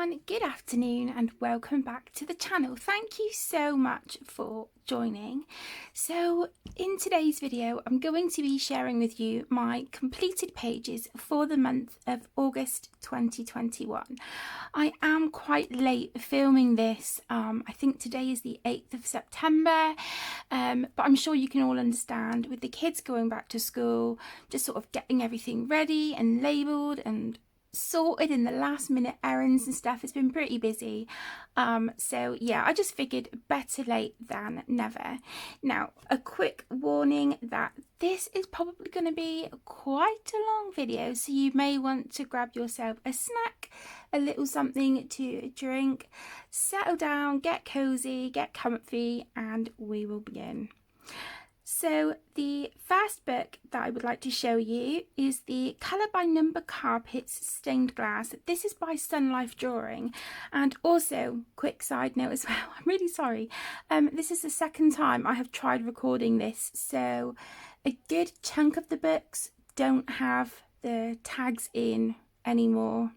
everyone, good afternoon and welcome back to the channel. Thank you so much for joining. So in today's video I'm going to be sharing with you my completed pages for the month of August 2021. I am quite late filming this. I think today is the 8th of September, but I'm sure you can all understand with the kids going back to school, just sort of getting everything ready and labelled and sorted in the last minute errands and stuff. It's been pretty busy, so yeah, I just figured better late than never. Now, a quick warning that this is probably going to be quite a long video, so you may want to grab yourself a snack, a little something to drink, settle down, get cozy, get comfy, and we will begin. So the first book that I would like to show you is the Colour by Number Carpets Stained Glass. This is by Sun Life Drawing, and also, quick side note as well, I'm really sorry, this is the second time I have tried recording this, so a good chunk of the books don't have the tags in anymore.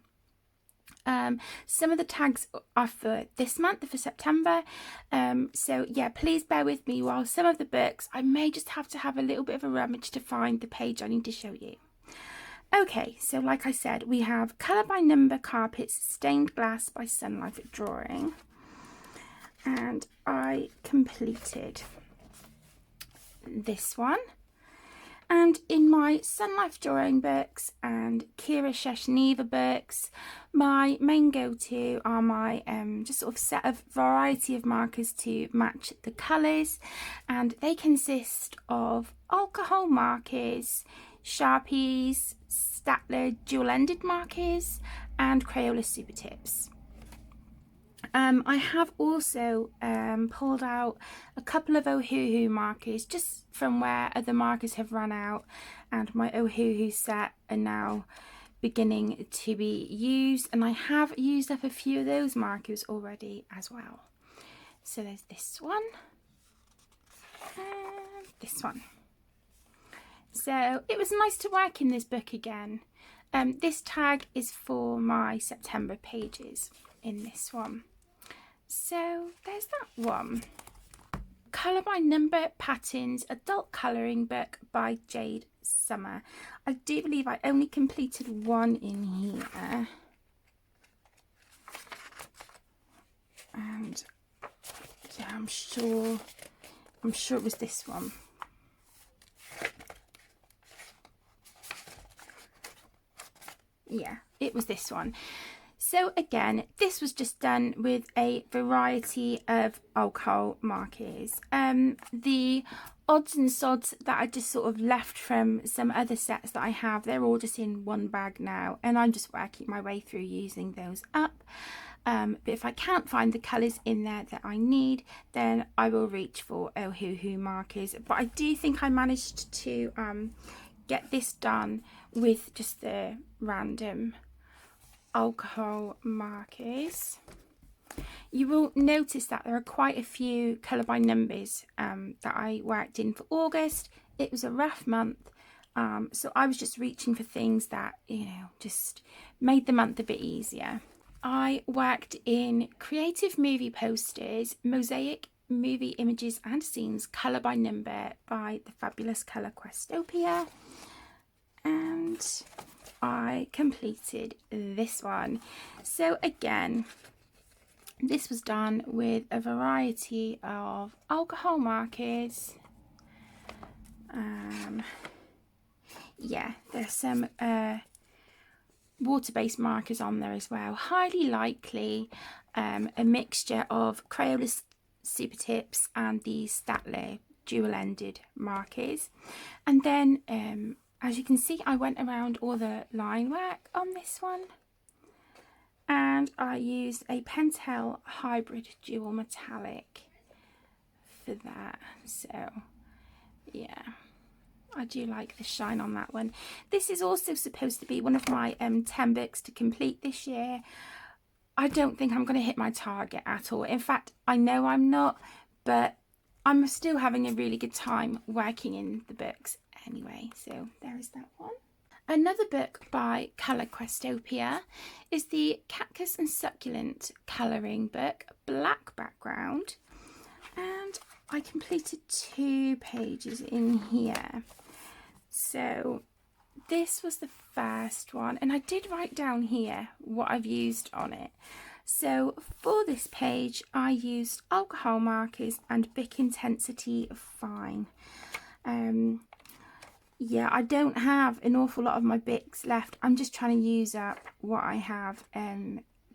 Some of the tags are for this month, for September, so yeah, please bear with me while some of the books I may just have to have a little bit of a rummage to find the page I need to show you. Okay, so like I said, we have Colour by Number Carpets Stained Glass by Sun Life Drawing, and I completed this one. And in my Sun Life Drawing books and Kira Sheshneva books, my main go-to are my just sort of set of variety of markers to match the colours, and they consist of alcohol markers, Sharpies, Staedtler dual-ended markers, and Crayola Super Tips. I have also pulled out a couple of Ohuhu markers just from where other markers have run out, and my Ohuhu set are now beginning to be used, and I have used up a few of those markers already as well. So there's this one and this one. So it was nice to work in this book again. This tag is for my September pages in this one. So there's that one. Colour by Number Patterns Adult Colouring Book by Jade Summer. I do believe I only completed one in here. And yeah, I'm sure it was this one. Yeah, it was this one. So again, this was just done with a variety of alcohol markers. The odds and sods that I just sort of left from some other sets that I have, they're all just in one bag now, and I'm just working my way through using those up. But if I can't find the colours in there that I need, then I will reach for Ohuhu markers. But I do think I managed to get this done with just the random alcohol markers. You will notice that there are quite a few colour by numbers that I worked in for August. It was a rough month, so I was just reaching for things that, you know, just made the month a bit easier. I worked in Creative Movie Posters, Mosaic Movie Images and Scenes, Colour by Number by the fabulous colour Questopia, and I completed this one. So again, this was done with a variety of alcohol markers. Yeah, there's some water-based markers on there as well. Highly likely a mixture of Crayola Super Tips and the Staedtler dual-ended markers. And then as you can see, I went around all the line work on this one, and I used a Pentel Hybrid Dual Metallic for that. So yeah, I do like the shine on that one. This is also supposed to be one of my 10 books to complete this year. I don't think I'm going to hit my target at all. In fact, I know I'm not, but I'm still having a really good time working in the books anyway. So there is that one. Another book by Questopia is the Cactus and Succulent colouring book, black background, and I completed 2 pages in here. So this was the first one, and I did write down here what I've used on it. So for this page I used alcohol markers and Bic Intensity Fine. Yeah, I don't have an awful lot of my Bics left. I'm just trying to use up what I have,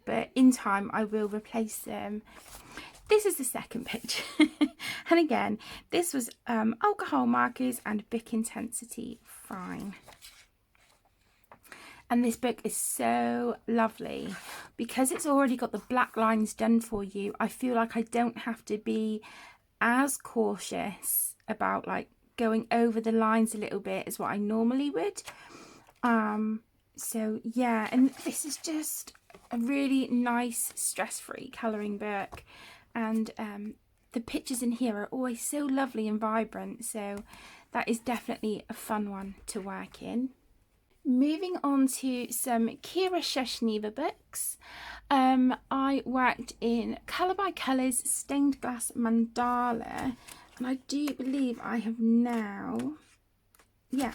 but in time I will replace them. This is the second page. And again, this was alcohol markers and Bic Intensity Fine. And this book is so lovely because it's already got the black lines done for you. I feel like I don't have to be as cautious about like going over the lines a little bit as what I normally would. So yeah, and this is just a really nice stress-free colouring book, and the pictures in here are always so lovely and vibrant, so that is definitely a fun one to work in. Moving on to some Kira Sheshneva books. I worked in Colour by Colours Stained Glass Mandala, and I do believe I have now,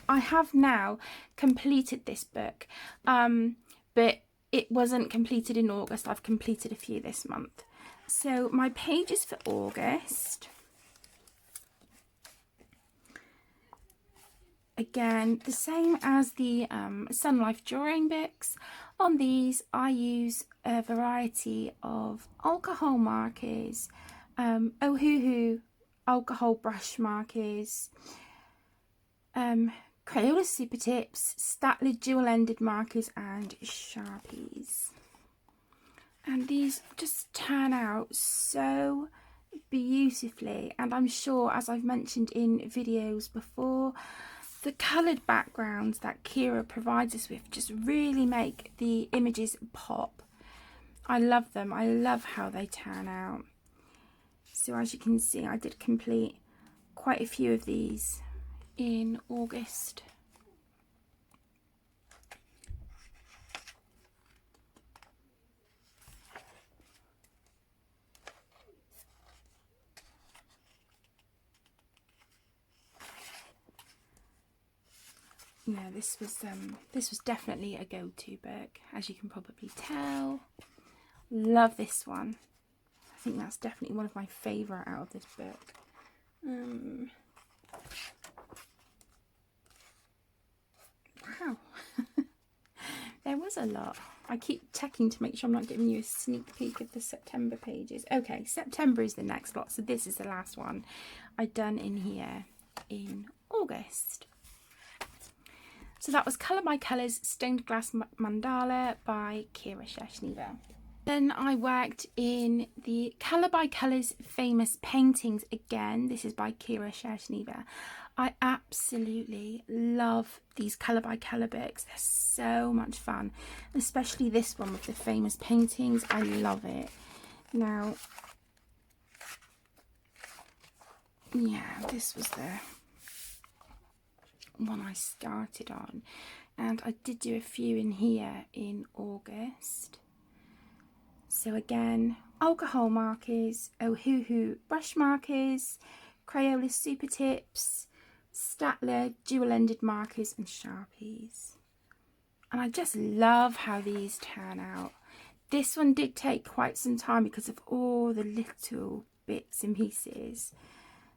I have now completed this book, but it wasn't completed in August. I've completed a few this month. So my pages for August, again, the same as the Sun Life drawing books. On these, I use a variety of alcohol markers, Ohuhu alcohol brush markers, Crayola Super Tips, Statler dual-ended markers, and Sharpies. And these just turn out so beautifully, and I'm sure, as I've mentioned in videos before, the coloured backgrounds that Kira provides us with just really make the images pop. I love them. I love how they turn out. So as you can see, I did complete quite a few of these in August. Yeah, this was definitely a go-to book, as you can probably tell. Love this one. I think that's definitely one of my favourite out of this book. Wow. There was a lot. I keep checking to make sure I'm not giving you a sneak peek of the September pages. Okay, September is the next lot, so this is the last one I've done in here in August. So that was Colour by Colours Stained Glass Mandala by Kira Sheshneva. Then I worked in the Colour by Colours Famous Paintings again. This is by Kira Sheshneva. I absolutely love these Colour by Colour books. They're so much fun, especially this one with the famous paintings. I love it. Now, yeah, this was the one I started on, and I did do a few in here in August. So again, alcohol markers, Ohuhu brush markers, Crayola Super Tips, Statler dual-ended markers, and Sharpies. And I just love how these turn out. This one did take quite some time because of all the little bits and pieces.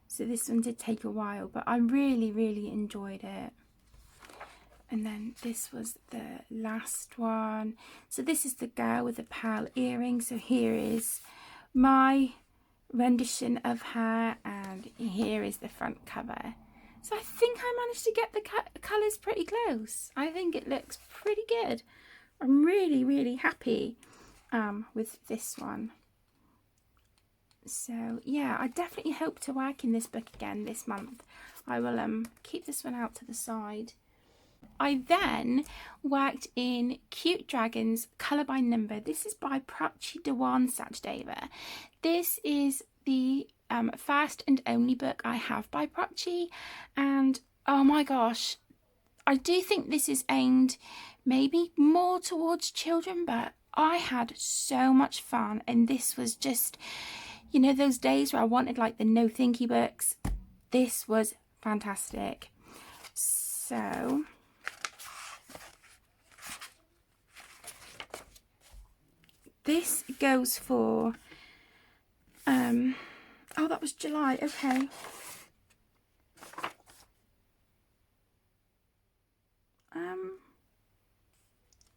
So this one did take a while, but I really, really enjoyed it. And then this was the last one. So this is the girl with the pearl earrings. So here is my rendition of her, and here is the front cover. So I think I managed to get the colours pretty close. I think it looks pretty good. I'm really, really happy with this one. So yeah, I definitely hope to work in this book again this month. I will keep this one out to the side. I then worked in Cute Dragons Colour by Number. This is by Prachi Dewan Sachdeva. This is the first and only book I have by Prachi, and oh my gosh, I do think this is aimed maybe more towards children, but I had so much fun, and this was just, you know, those days where I wanted like the no thinky books. This was fantastic. So this goes for oh, that was July. Okay.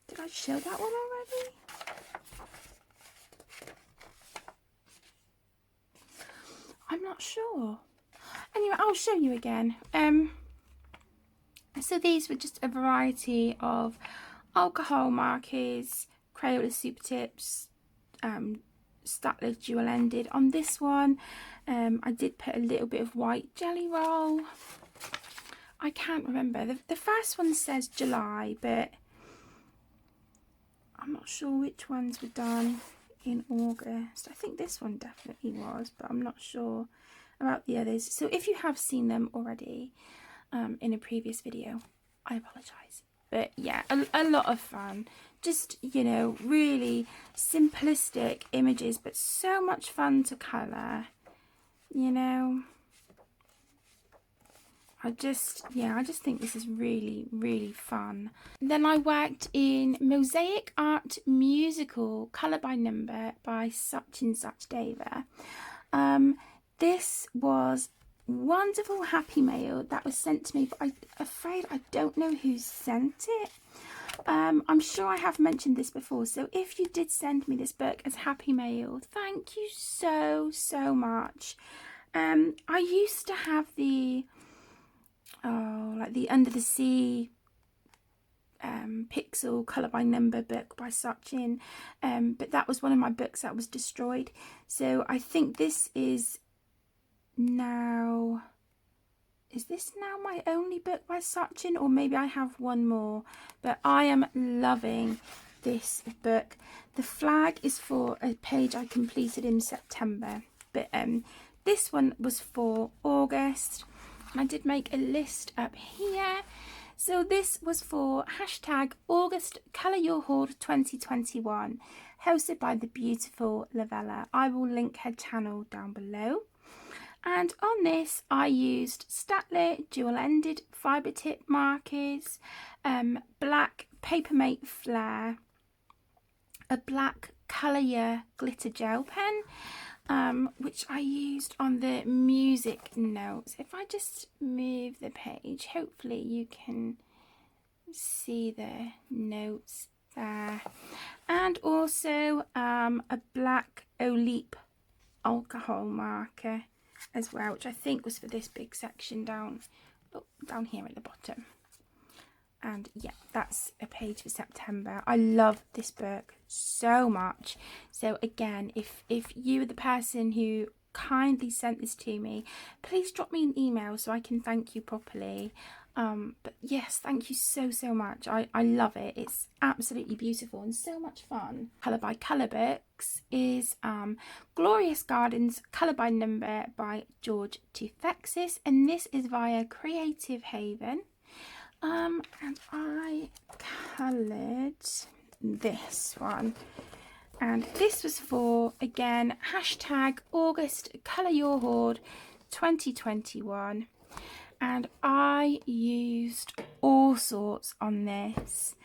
Did I show that one already? I'm not sure. Anyway, I'll show you again. So these were just a variety of alcohol markers, Crayola super tips, Statler dual ended. On this one, I did put a little bit of white jelly roll. I can't remember. The first one says July, but I'm not sure which ones were done in August. I think this one definitely was, but I'm not sure about the others. So if you have seen them already in a previous video, I apologise. But yeah, a lot of fun. Just, you know, really simplistic images, but so much fun to colour, you know. I just think this is really, really fun. Then I worked in Mosaic Art Musical Colour by Number by such and such Deva. This was wonderful happy mail that was sent to me, but I'm afraid I don't know who sent it. I'm sure I have mentioned this before, so if you did send me this book as happy mail, thank you so much. I used to have the like the Under the Sea pixel colour by number book by Sachin, but that was one of my books that was destroyed. So I think this is now my only book by Sachin, or maybe I have one more, but I am loving this book. The flag is for a page I completed in September, but this one was for August. I did make a list up here. So this was for hashtag August Colour Your Hoard 2021, hosted by the beautiful Lavella. I will link her channel down below. And on this I used Statler dual ended fibre tip markers, black Papermate Flare, a black Colour glitter gel pen, which I used on the music notes. If I just move the page, hopefully you can see the notes there. And also a black Olip alcohol marker as well, which I think was for this big section down here at the bottom. And yeah, that's a page for September. I love this book so much. So again, if you are the person who kindly sent this to me, please drop me an email so I can thank you properly. But yes, thank you so much. I love it. It's absolutely beautiful and so much fun. Colour by Colour books is Glorious Gardens Colour by Number by George Tufexis, and this is via Creative Haven. And I coloured this one, and this was for, again, hashtag August Colour Your Hoard 2021, and I used all sorts on this.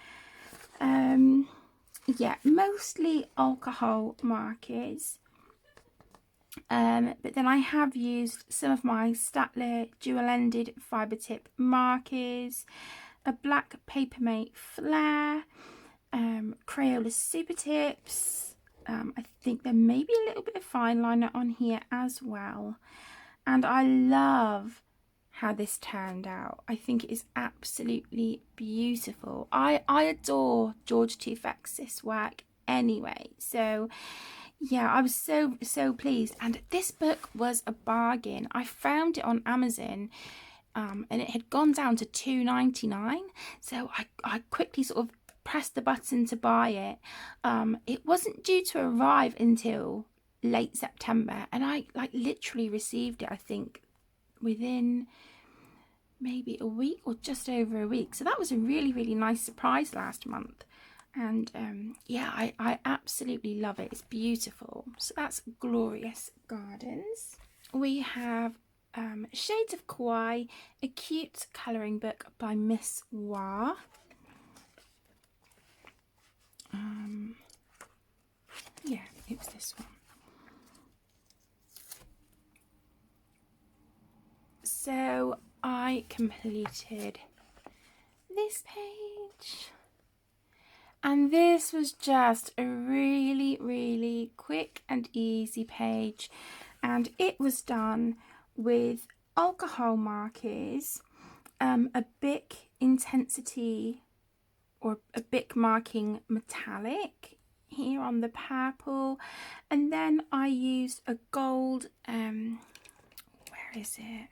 Yeah, mostly alcohol markers, but then I have used some of my Statler dual ended fibre tip markers, a black Papermate Flare, Crayola super tips. I think there may be a little bit of fine liner on here as well, and I love how this turned out. I think it is absolutely beautiful. I adore George Tufexis' work anyway, so yeah, I was so pleased. And this book was a bargain. I found it on Amazon, and it had gone down to £2.99, so I quickly sort of pressed the button to buy it. It wasn't due to arrive until late September, and I literally received it, I think, within maybe a week or just over a week. So that was a really, really nice surprise last month. And yeah, I absolutely love it. It's beautiful. So that's Glorious Gardens. We have Shades of Kawaii, a cute colouring book by Miss Wah. Yeah, it was this one. So I completed this page, and this was just a really, really quick and easy page, and it was done with alcohol markers, a Bic intensity or a Bic marking metallic here on the purple, and then I used a gold, where is it?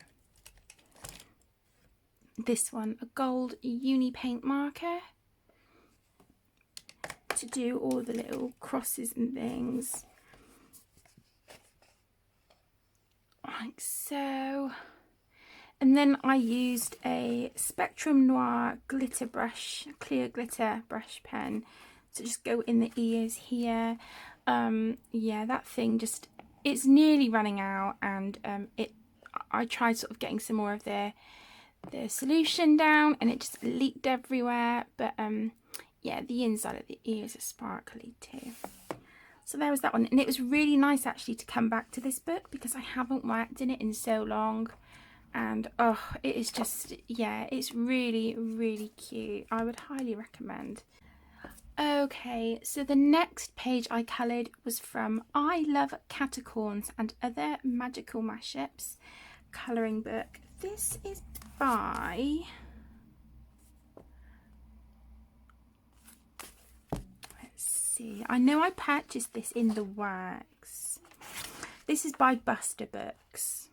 This one, a gold uni paint marker to do all the little crosses and things, like so. And then I used a Spectrum Noir glitter brush, clear glitter brush pen to just go in the ears here. Yeah, that thing just, it's nearly running out, and I tried sort of getting some more of the solution down, and it just leaked everywhere. But yeah, the inside of the ears are sparkly too. So there was that one, and it was really nice actually to come back to this book because I haven't worked in it in so long. And oh, it is just, yeah, it's really, really cute. I would highly recommend. Okay, so the next page I coloured was from I Love Catacorns and Other Magical Mashups colouring book. This is by, let's see, I know I purchased this in the works. This is by Buster Books.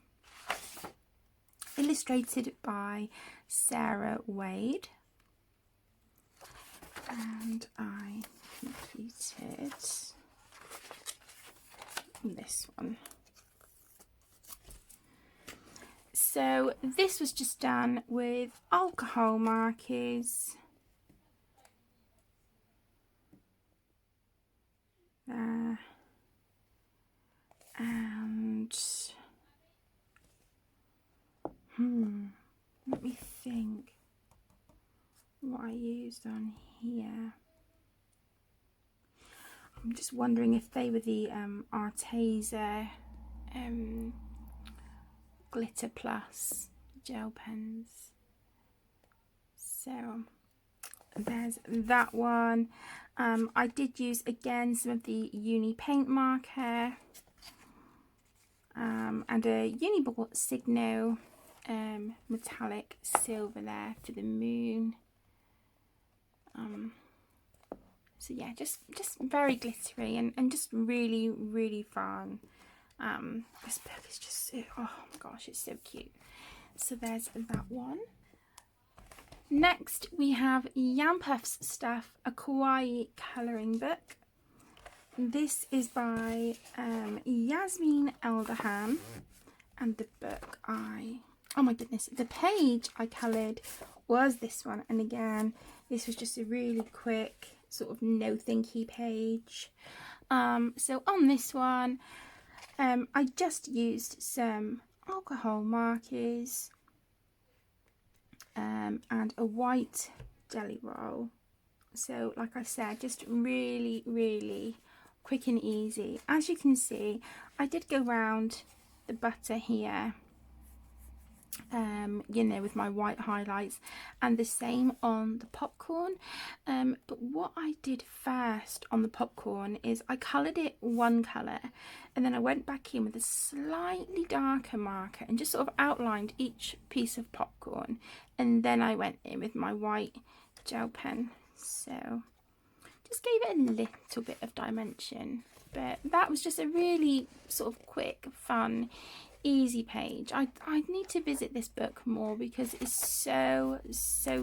Illustrated by Sarah Wade, and I completed this one. So this was just done with alcohol markers, and let me think what I used on here. I'm just wondering if they were the Arteza Glitter Plus gel pens. So there's that one. I did use again some of the uni paint marker, and a Uniball Signo metallic silver there for the moon. So yeah, just very glittery and just really, really fun. This book is just so, oh my gosh, it's so cute. So there's that one. Next we have Yam Puffs Stuff, a Kawaii colouring book. This is by Yasmin Elderham, and the book oh my goodness, the page I coloured was this one, and again this was just a really quick sort of no thinky page. So on this one I just used some alcohol markers and a white jelly roll. So like I said, just really, really quick and easy. As you can see, I did go round the butter here, you know, with my white highlights, and the same on the popcorn. But what I did first on the popcorn is I coloured it one colour, and then I went back in with a slightly darker marker and just sort of outlined each piece of popcorn, and then I went in with my white gel pen. So just gave it a little bit of dimension. But that was just a really sort of quick, fun, easy page. I need to visit this book more because it's so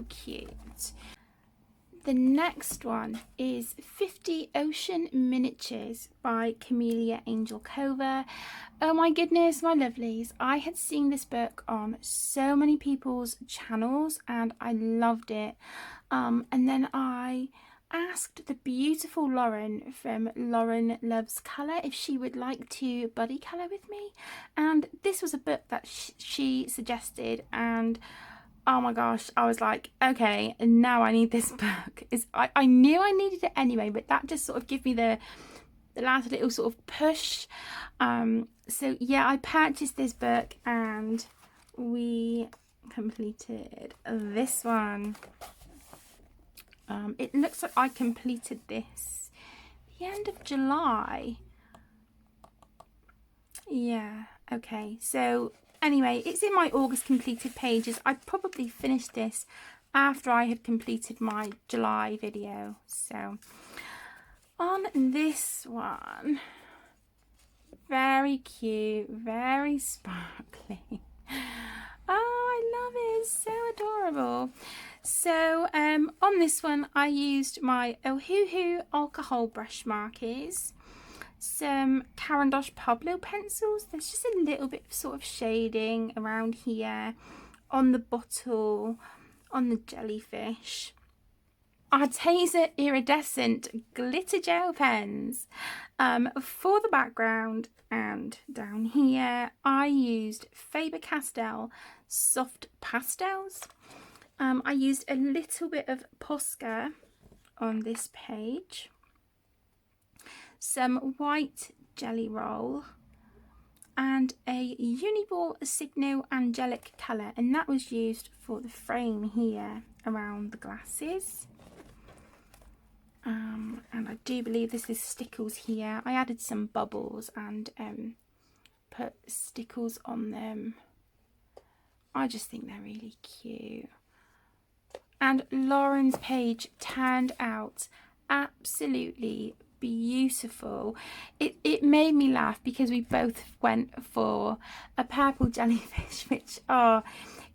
cute. the next one is 50 Ocean Miniatures by Camellia Angel cover. Oh my goodness, my lovelies. I had seen this book on so many people's channels and I loved it. And then I asked the beautiful Lauren from Lauren Loves Colour if she would like to buddy colour with me. And this was a book that she suggested, and oh my gosh, I was like, okay, now I need this book. I knew I needed it anyway, but that just sort of gave me the last little sort of push. So yeah, I purchased this book and we completed this one. It looks like I completed this the end of July. Yeah, okay, so anyway, it's in my August completed pages. I probably finished this after I had completed my July video. So on this one, very cute, very sparkly. Oh, I love it, it's so adorable. So on this one I used my Ohuhu alcohol brush markers, some Caran d'Ache Pablo pencils. There's just a little bit of sort of shading around here, on the bottle, on the jellyfish. Arteza iridescent glitter gel pens. For the background and down here I used Faber-Castell soft pastels. I used a little bit of Posca on this page, some white jelly roll and a Uniball Signo Angelic colour, and that was used for the frame here around the glasses. And I do believe this is stickles here. I added some bubbles and put stickles on them. I just think they're really cute. And Lauren's page turned out absolutely beautiful. It made me laugh because we both went for a purple jellyfish, which are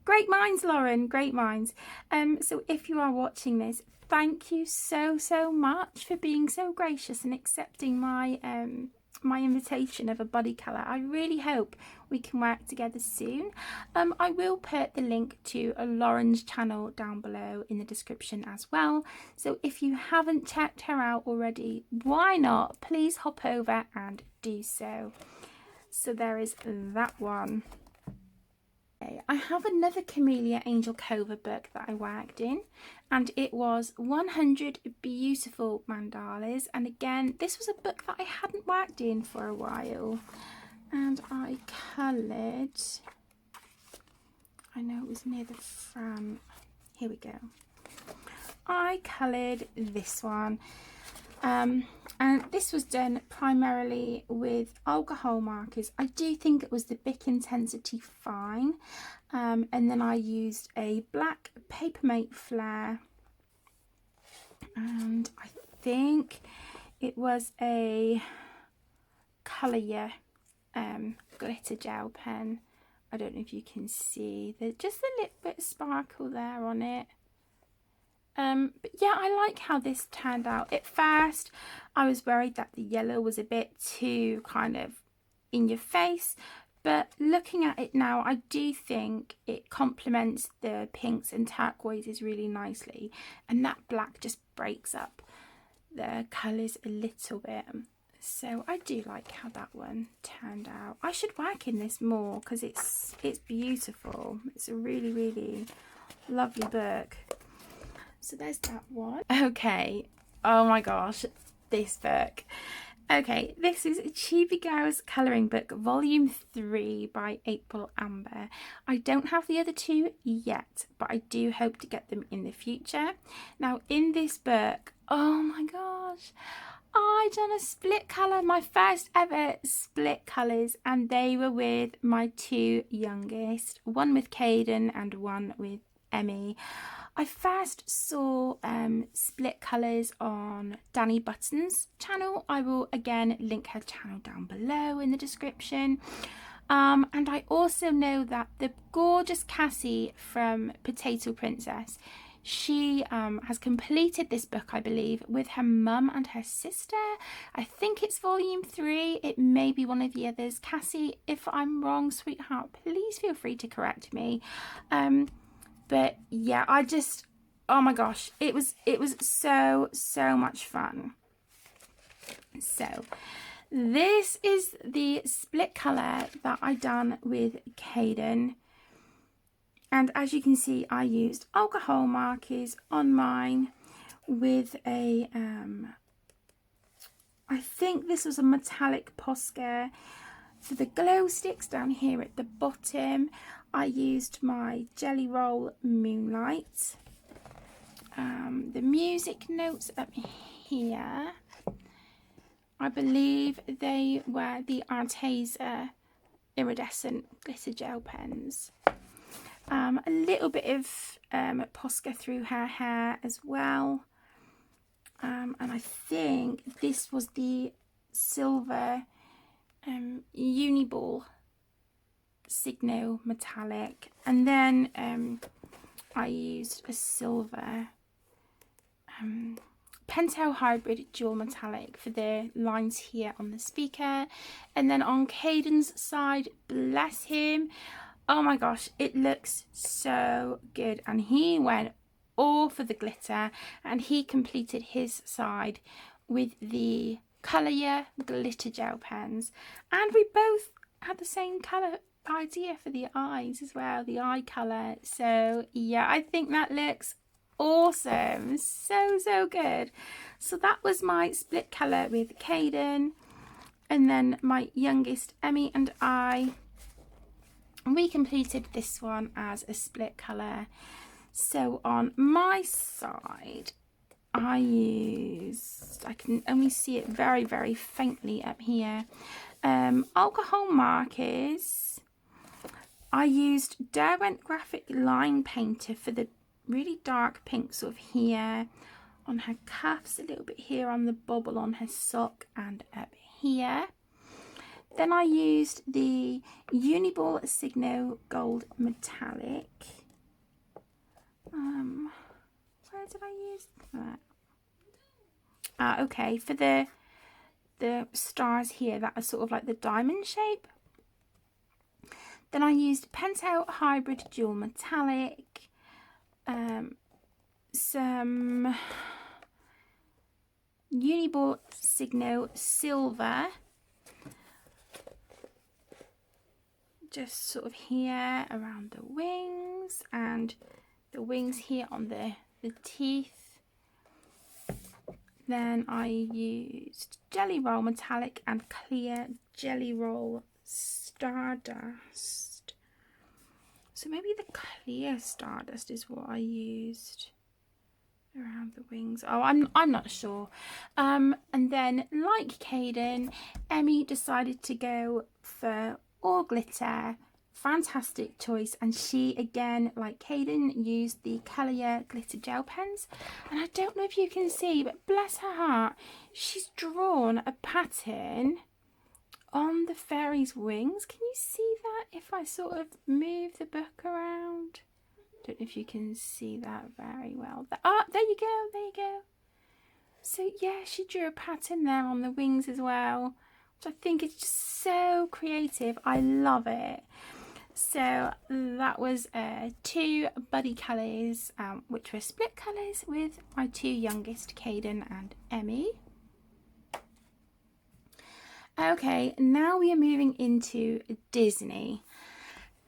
great minds, Lauren, great minds. So if you are watching this, thank you so much for being so gracious and accepting my my invitation of a buddy colour. I really hope we can work together soon. I will put the link to Lauren's channel down below in the description as well, so if you haven't checked her out already, why not? Please hop over and do so. So there is that one. Okay, I have another Camellia Angel cover book that I worked in, and it was 100 Beautiful Mandalas, and again this was a book that I hadn't worked in for a while, and I coloured, I know it was near the front, here we go, I coloured this one. And this was done primarily with alcohol markers. I do think it was the Bic Intensity Fine, and then I used a black Papermate Flare, and I think it was a Coloriage glitter gel pen. I don't know if you can see, there's just a little bit of sparkle there on it. But yeah, I like how this turned out. At first I was worried that the yellow was a bit too kind of in your face, but looking at it now I do think it complements the pinks and turquoises really nicely, and that black just breaks up the colours a little bit. So I do like how that one turned out. I should work in this more because it's beautiful. It's a really lovely book. So there's that one. Okay, oh my gosh, this book. Okay, this is Chibi Girls Colouring Book Volume 3 by April Amber. I don't have the other two yet, but I do hope to get them in the future. Now in this book, oh my gosh, I done a split colour, my first ever split colours, and they were with my two youngest, one with Caden and one with Emmy. I first saw split colours on Danny Button's channel. I will again link her channel down below in the description. And I also know that the gorgeous Cassie from Potato Princess, She has completed this book, I believe, with her mum and her sister. I think it's volume 3. It may be one of the others. Cassie, if I'm wrong, sweetheart, please feel free to correct me. But yeah, oh my gosh, it was so much fun. So this is the split colour that I done with Caden. And as you can see, I used alcohol markers on mine with a, I think this was a metallic Posca. For the glow sticks down here at the bottom, I used my Jelly Roll Moonlight. The music notes up here, I believe they were the Arteza iridescent glitter gel pens. A little bit of Posca through her hair as well. And I think this was the silver Uniball Signo metallic. And then I used a silver Pentel Hybrid dual metallic for the lines here on the speaker. And then on Caden's side, bless him, oh my gosh, it looks so good. And he went all for the glitter, and he completed his side with the Coloriage glitter gel pens. And we both had the same colour idea for the eyes as well, the eye colour. So yeah, I think that looks awesome. So good. So that was my split colour with Caden, and then my youngest Emmy and we completed this one as a split colour. So on my side, I can only see it very faintly up here, alcohol markers. I used Derwent Graphic Line Painter for the really dark pink sort of here on her cuffs, a little bit here on the bobble on her sock, and up here. Then I used the Uniball Signo Gold Metallic. Where did I use that? Okay, for the stars here that are sort of like the diamond shape. Then I used Pentel Hybrid Dual Metallic, some Uniball Signo Silver, just sort of here around the wings, and the wings here on the teeth. Then I used Jelly Roll Metallic and Clear Jelly Roll Stardust. So maybe the clear Stardust is what I used around the wings. Oh, I'm not sure. And then, like Caden, Emmy decided to go for all glitter. Fantastic choice. And she, again, like Caden, used the Coloriage glitter gel pens. And I don't know if you can see, but bless her heart, she's drawn a pattern on the fairy's wings. Can you see that if I sort of move the book around? Don't know if you can see that very well. Oh, there you go. So yeah, she drew a pattern there on the wings as well, which I think is just so creative. I love it. So that was 2 buddy colours, which were split colours with my 2 youngest, Caden and Emmy. Okay, now we are moving into Disney.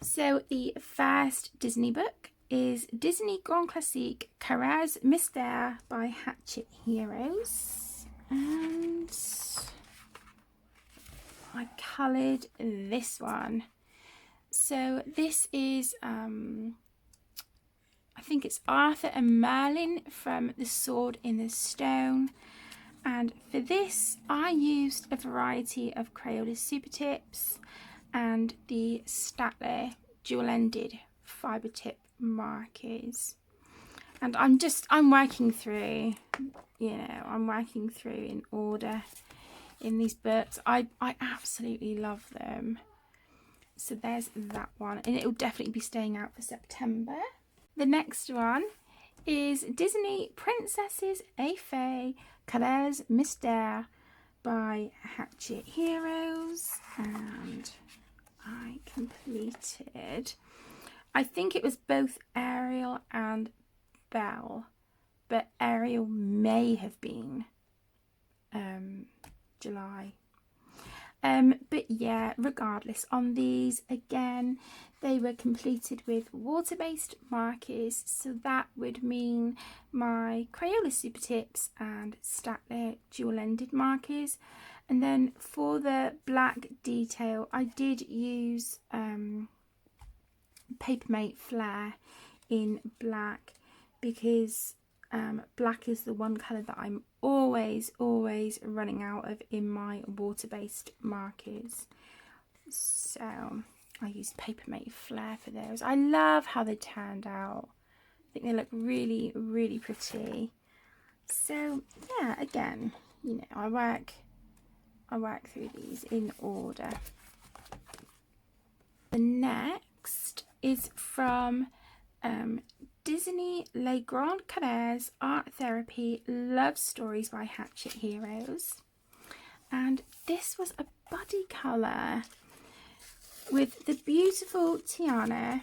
So the first Disney book is Disney Grand Classique Carrez Mystère by Hatchet Heroes. And I coloured this one. So this is, I think it's Arthur and Merlin from The Sword in the Stone. And for this, I used a variety of Crayola Super Tips and the Staedtler dual-ended fibre tip markers. And I'm working through, I'm working through in order in these books. I absolutely love them. So there's that one, and it will definitely be staying out for September. The next one is Disney Princesses et Fées Calais Mystère by Hatchet Heroes, and I completed, I think it was both Ariel and Belle, but Ariel may have been July. But yeah, regardless, on these, again, they were completed with water-based markers, so that would mean my Crayola Super Tips and Staedtler dual-ended markers. And then for the black detail, I did use Papermate Flair in black, because black is the one colour that I'm always running out of in my water-based markers. So I used Papermate Flair for those. I love how they turned out. I think they look really pretty. So yeah, again, you know, I work through these in order. The next is from Disney Les Grands Carrés Art Therapy Love Stories by Hatchet Heroes. And this was a body colour with the beautiful Tiana.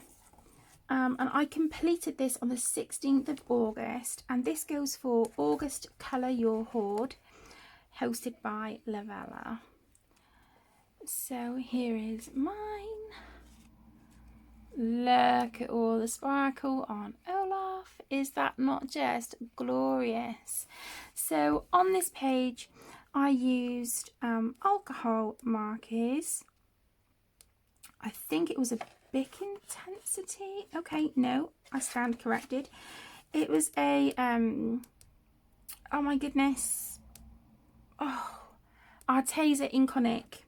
And I completed this on the 16th of August. And this goes for August Colour Your Hoard, hosted by Lavella. So here is mine. Look at all the sparkle on Olaf. Is that not just glorious? So on this page I used alcohol markers. I think it was a Bic Intensity. Okay, no, I stand corrected. It was a oh my goodness, Arteza Inconic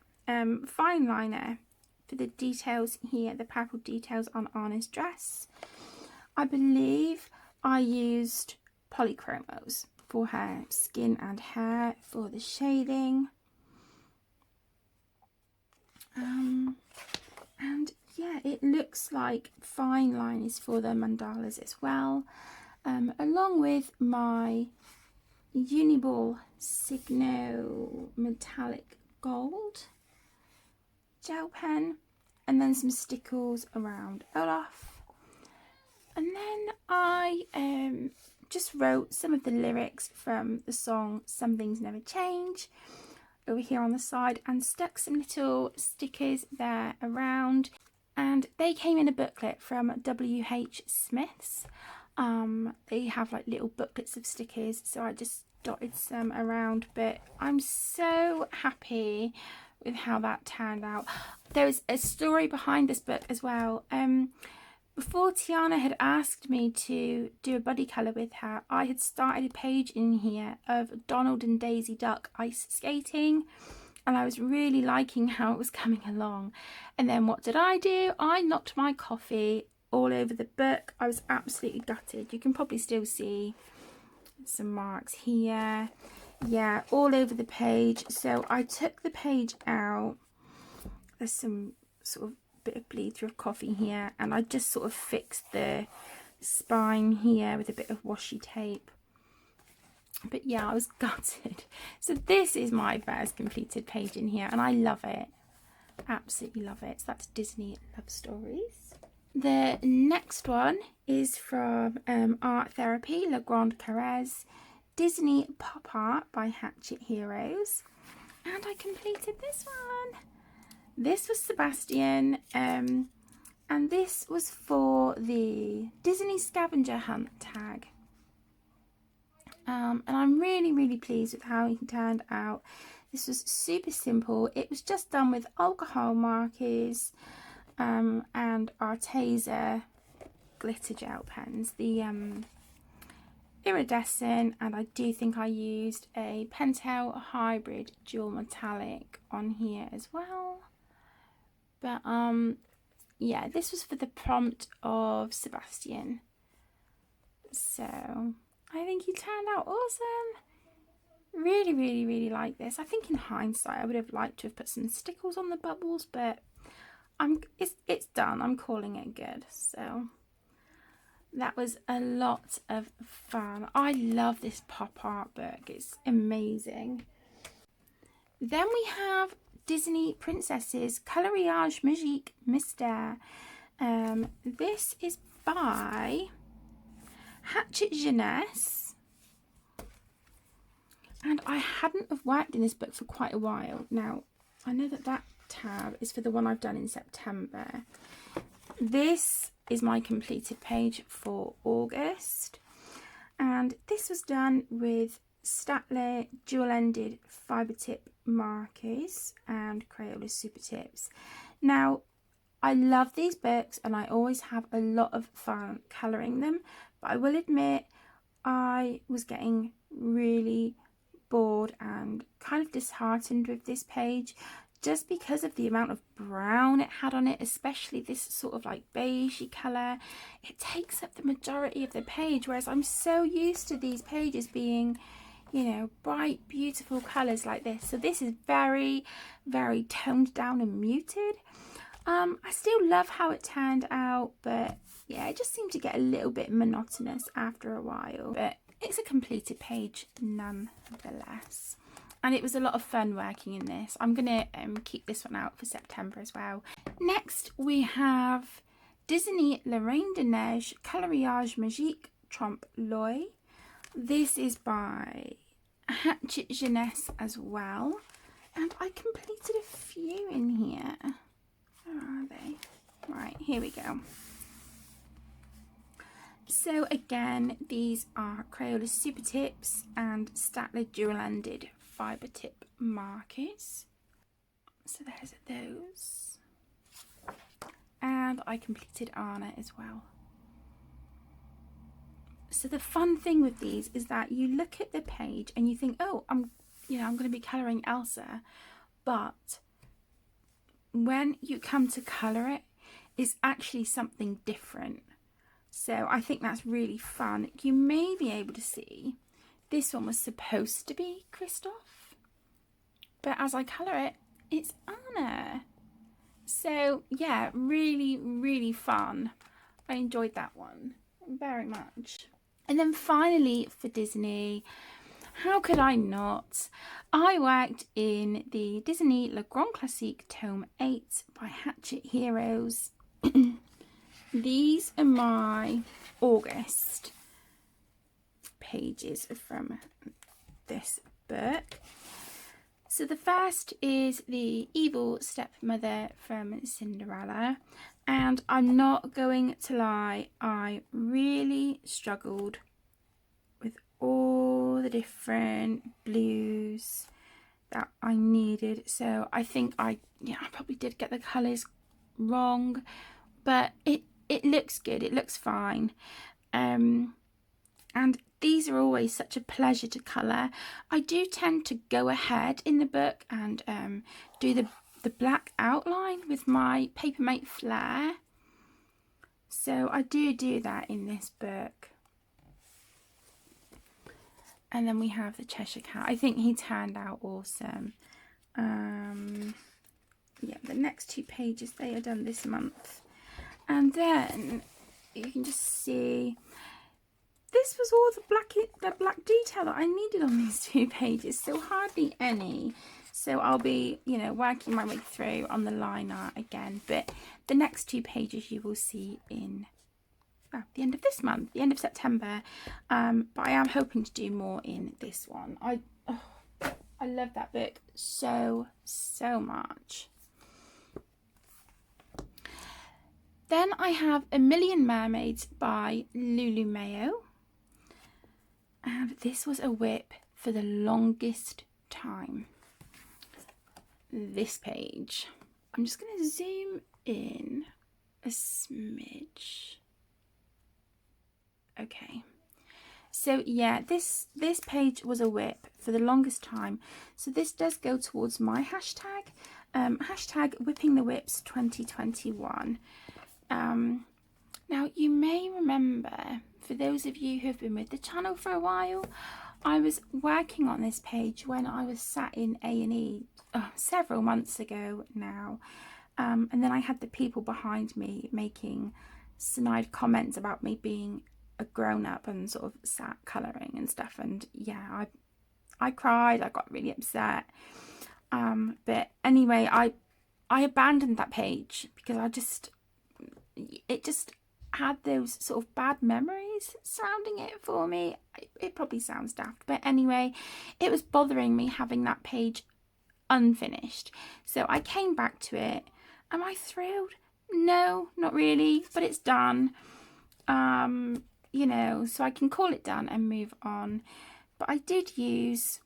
fine liner for the details here, the purple details on Anna's dress. I believe I used polychromos for her skin and hair for the shading. And yeah, it looks like fine liners for the mandalas as well, along with my Uniball Signo Metallic Gold gel pen, and then some stickles around Olaf. And then I just wrote some of the lyrics from the song Some Things Never Change over here on the side, and stuck some little stickers there around. And they came in a booklet from WH Smith's. They have like little booklets of stickers, so I just dotted some around. But I'm so happy with how that turned out. There's a story behind this book as well. Before Tiana had asked me to do a body colour with her, I had started a page in here of Donald and Daisy Duck ice skating, and I was really liking how it was coming along. And then what did I do? I knocked my coffee all over the book. I was absolutely gutted. You can probably still see some marks here. Yeah, all over the page. So I took the page out. There's some sort of bit of bleed through of coffee here, and I just sort of fixed the spine here with a bit of washi tape. But yeah, I was gutted. So this is my first completed page in here, and I love it. Absolutely love it. So that's Disney Love Stories. The next one is from Art Therapy Le Grand Carrés Disney Pop Art by Hatchet Heroes, and I completed this one. This was Sebastian, and this was for the Disney Scavenger Hunt tag. And I'm really pleased with how he turned out. This was super simple. It was just done with alcohol markers and Arteza glitter gel pens. The iridescent, and I do think I used a Pentel hybrid dual metallic on here as well. But yeah, this was for the prompt of Sebastian, so I think he turned out awesome. Really like this. I think in hindsight I would have liked to have put some stickles on the bubbles, but it's done. I'm calling it good. So That was a lot of fun. I love this pop art book. It's amazing. Then we have Disney Princesses Coloriage Magique Mystère. This is by Hatchet Jeunesse. And I hadn't have worked in this book for quite a while. Now, I know that that tab is for the one I've done in September. This is my completed page for August. And this was done with Staedtler dual-ended fibre tip markers and Crayola super tips. Now, I love these books and I always have a lot of fun colouring them, but I will admit I was getting really bored and kind of disheartened with this page just because of the amount of brown it had on it, especially this sort of like beigey colour. It takes up the majority of the page, whereas I'm so used to these pages being, you know, bright, beautiful colours like this. So this is very, very toned down and muted. I still love how it turned out, but yeah, it just seemed to get a little bit monotonous after a while. But it's a completed page nonetheless. And it was a lot of fun working in this. I'm going to keep this one out for September as well. Next, we have Disney La Reine de Neige Coloriage Magique Trompe l'Oeil. This is by Hatchet Jeunesse as well. And I completed a few in here. Where are they? Right, here we go. So again, these are Crayola super tips and Staedtler dual-ended fibre tip markers. So there's those. And I completed Anna as well. So the fun thing with these is that you look at the page and you think, oh, I'm going to be colouring Elsa, but when you come to colour it, it's actually something different. So I think that's really fun. You may be able to see this one was supposed to be Kristoff, but as I colour it, it's Anna. So yeah, really, really fun. I enjoyed that one very much. And then finally for Disney, how could I not? I worked in the Disney Le Grand Classique Tome 8 by Hatchet Heroes. These are my August pages from this book. So the first is the evil stepmother from Cinderella, and I'm not going to lie, I really struggled with all the different blues that I needed. So I think I probably did get the colours wrong, but it looks good, it looks fine. And these are always such a pleasure to colour. I do tend to go ahead in the book and do the black outline with my Papermate Flair. So I do that in this book. And then we have the Cheshire Cat. I think he turned out awesome. Yeah, the next two pages, they are done this month. And then you can just see this was all the black detail that I needed on these two pages, so hardly any. So I'll be, working my way through on the line art again. But the next two pages you will see in the end of this month, the end of September. But I am hoping to do more in this one. I love that book so much. Then I have A Million Mermaids by Lulu Mayo. And this was a whip for the longest time. This page. I'm just going to zoom in a smidge. Okay. So yeah, this page was a whip for the longest time. So this does go towards my hashtag. Hashtag Whipping the Whips 2021. Now you may remember, for those of you who have been with the channel for a while, I was working on this page when I was sat in A&E several months ago now, and then I had the people behind me making snide comments about me being a grown-up and sort of sat colouring and stuff, and yeah, I cried, I got really upset. But anyway, I abandoned that page because it just had those sort of bad memories surrounding it for me. It probably sounds daft, but anyway, it was bothering me having that page unfinished. So I came back to it. Am I thrilled? No, not really, but it's done. You know, so I can call it done and move on. But I did use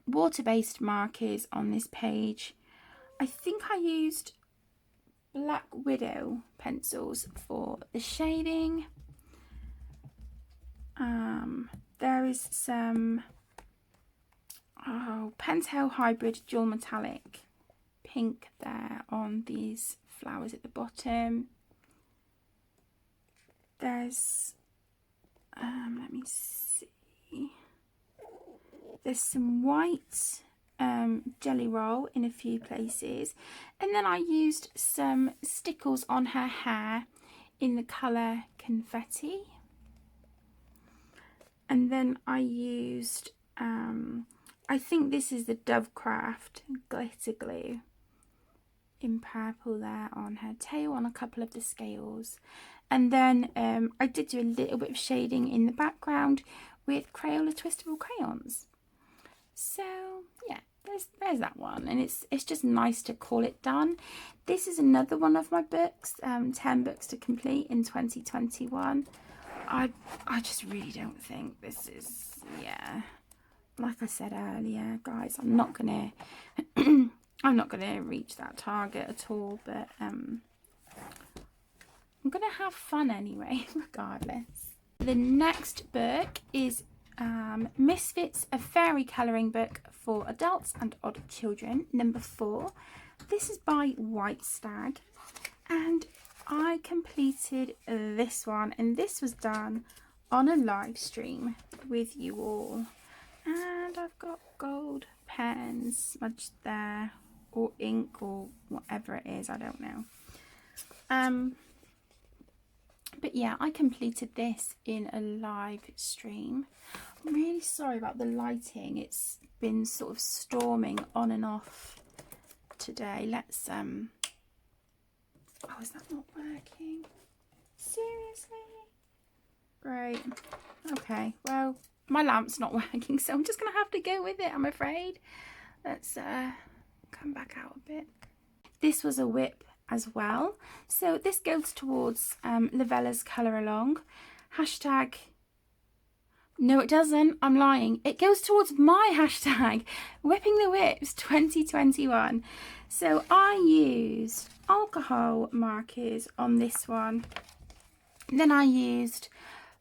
water-based markers on this page. I think I used Black Widow pencils for the shading. There is some Pentel Hybrid Dual Metallic pink there on these flowers at the bottom. There's let me see, there's some white jelly roll in a few places, and then I used some stickles on her hair in the colour Confetti, and then I used I think this is the Dovecraft glitter glue in purple there on her tail on a couple of the scales. And then I did do a little bit of shading in the background with Crayola Twistable crayons. So yeah, there's that one, and it's just nice to call it done. This is another one of my books, 10 books to complete in 2021. I just really don't think this is, yeah, like I said earlier, guys, I'm not gonna I'm not gonna reach that target at all, but I'm gonna have fun anyway, regardless. The next book is Misfits, a fairy colouring book for adults and odd children, number 4. This is by White Stag, and I completed this one, and this was done on a live stream with you all. And I've got gold pens smudged there, or ink, or whatever it is, I don't know. But yeah, I completed this in a live stream. I'm really sorry about the lighting. It's been sort of storming on and off today. Let's oh, is that not working? Seriously? Great. Okay, well, my lamp's not working, so I'm just gonna have to go with it, I'm afraid. Let's come back out a bit. This was a whip as well, so this goes towards Lavella's colour along. Hashtag, no it doesn't, I'm lying, it goes towards my hashtag, Whipping the Whips 2021. So I used alcohol markers on this one, then I used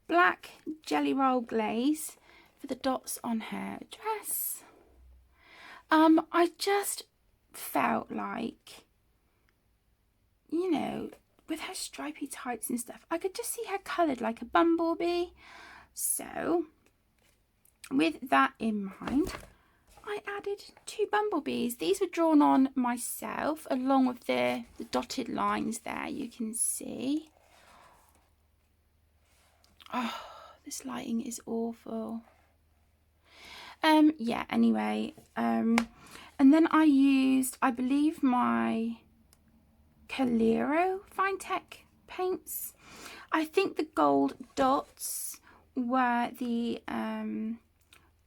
black jelly roll glaze for the dots on her dress. I just felt like, you know, with her stripy tights and stuff, I could just see her coloured like a bumblebee. So with that in mind, I added 2 bumblebees. These were drawn on myself along with the dotted lines there, you can see. Oh, this lighting is awful. Yeah, anyway, and then I used, I believe, my Coloriage Fine Tech paints. I think the gold dots were the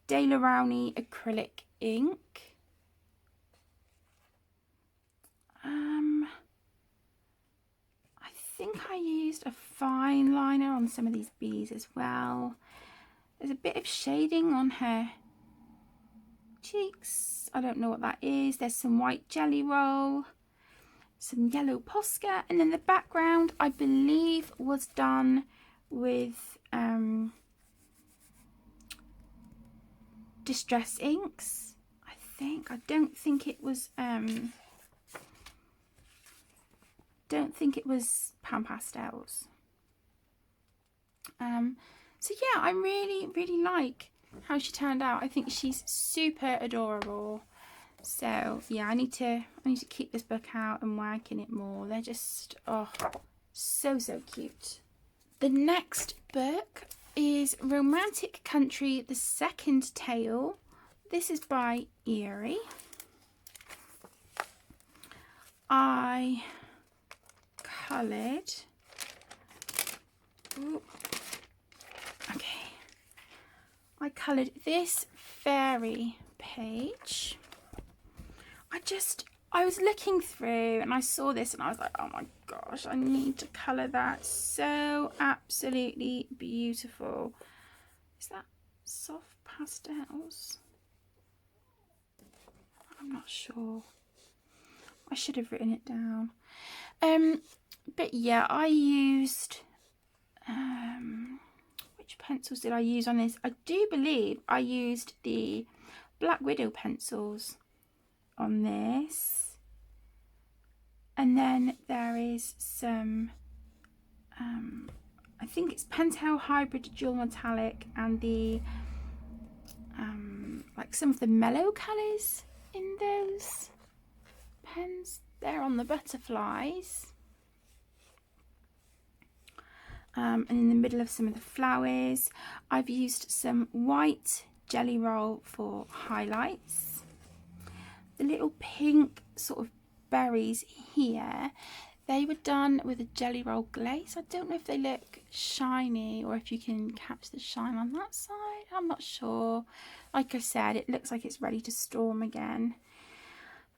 De La Rowney acrylic ink. I think I used a fine liner on some of these bees as well. There's a bit of shading on her cheeks. I don't know what that is. There's some white jelly roll, some yellow Posca, and then the background I believe was done with distress inks. I don't think it was pan pastels. So yeah, I really like how she turned out. I think she's super adorable. So yeah, I need to keep this book out and work in it more. They're just, oh, So cute. The next book is Romantic Country, The Second Tale. This is by Eerie. I coloured. Okay. I coloured this fairy page. I was looking through and I saw this and I was like, oh my gosh, I need to colour that. So absolutely beautiful. Is that soft pastels? I'm not sure. I should have written it down. But yeah, I used, which pencils did I use on this? I do believe I used the Black Widow pencils on this. And then there is some, I think it's Pentel Hybrid Dual Metallic and the, like some of the mellow colours in those pens. They're on the butterflies. And in the middle of some of the flowers, I've used some white Jelly Roll for highlights. The little pink sort of berries here, they were done with a Jelly Roll glaze. I don't know if they look shiny or if you can catch the shine on that side. I'm not sure. Like I said, it looks like it's ready to storm again.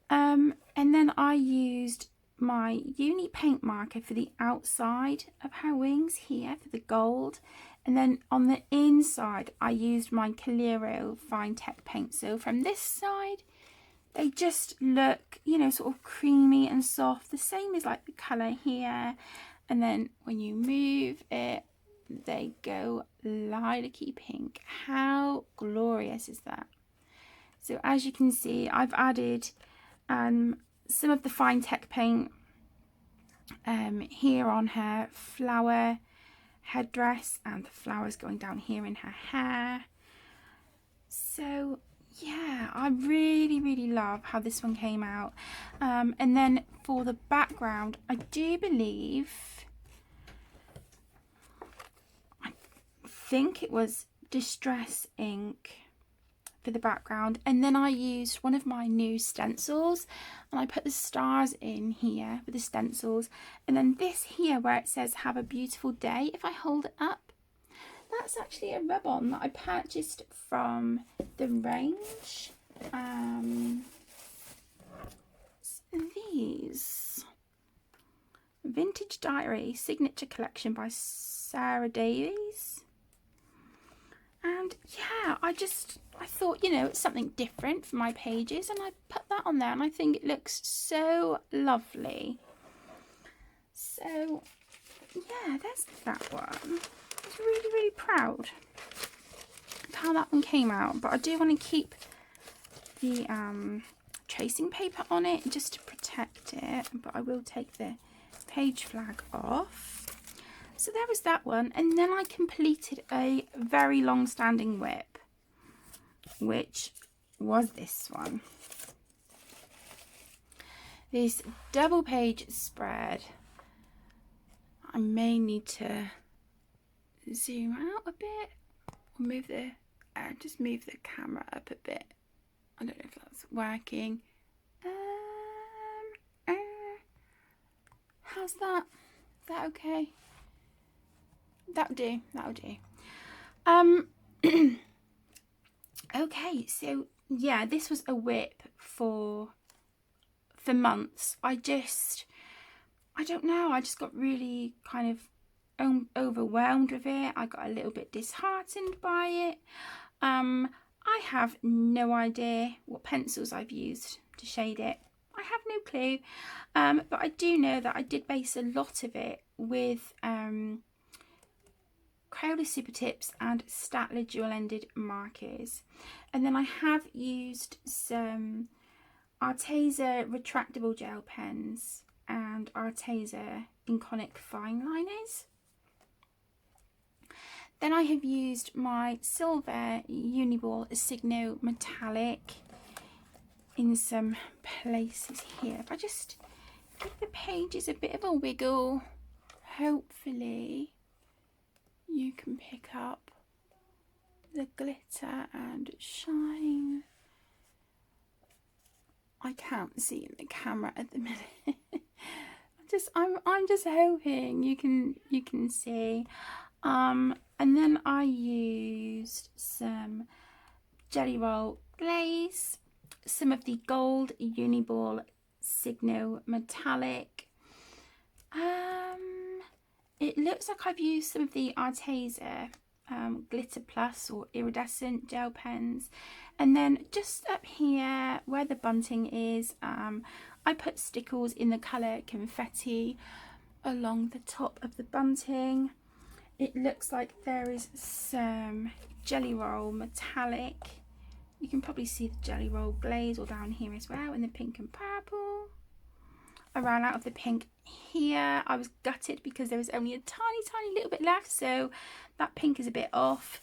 And then I used my uni paint marker for the outside of her wings here for the gold, and then on the inside I used my Coloriage fine tech paint. So from this side they just look, you know, sort of creamy and soft, the same as like the colour here, and then when you move it they go lilac-y pink. How glorious is that? So as you can see, I've added some of the fine tech paint here on her flower headdress, and the flowers going down here in her hair. So yeah, I really love how this one came out. And then for the background, I do believe, I think it was Distress ink for the background, and then I used one of my new stencils and I put the stars in here with the stencils, and then this here where it says have a beautiful day, if I hold it up, that's actually a rub-on that I purchased from the range. These Vintage Diary Signature Collection by Sarah Davies. And yeah, I thought, you know, it's something different for my pages, and I put that on there and I think it looks so lovely. So yeah, there's that one. I was really proud of how that one came out, but I do want to keep the tracing paper on it just to protect it, but I will take the page flag off. So there was that one, and then I completed a very long-standing whip, which was this one. This double page spread. I may need to zoom out a bit, or move the, just move the camera up a bit. I don't know if that's working. How's that? Is that okay? That'll do. Okay, so yeah, this was a whip for months. I don't know, I just got really kind of overwhelmed with it. I got a little bit disheartened by it. I have no idea what pencils I've used to shade it. I have no clue, but I do know that I did base a lot of it with Crayola Super Tips and Staedtler dual-ended markers, and then I have used some Arteza retractable gel pens and Arteza Inconic fine liners. Then I have used my silver Uniball Signo metallic in some places here. If I just give the pages a bit of a wiggle, hopefully you can pick up the glitter and shine. I can't see in the camera at the minute. I'm just hoping you can see. And then I used some Jelly Roll glaze, some of the gold Uniball Signo metallic. It looks like I've used some of the Arteza Glitter Plus or iridescent gel pens, and then just up here where the bunting is, I put stickles in the colour Confetti along the top of the bunting. It looks like there is some Jelly Roll metallic. You can probably see the Jelly Roll glaze all down here as well in the pink and purple. I ran out of the pink here. I was gutted because there was only a tiny little bit left, so that pink is a bit off.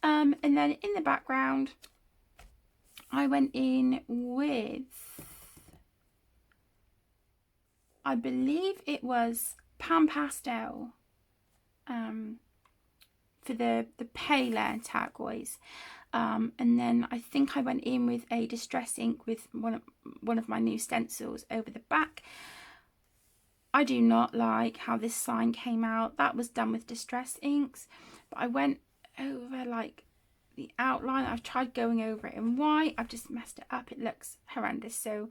And then in the background I went in with, I believe it was Pan Pastel for the paler turquoise. And then I think I went in with a distress ink with one of my new stencils over the back. I do not like how this sign came out. That was done with distress inks, but I went over like the outline. I've tried going over it in white. I've just messed it up. It looks horrendous. So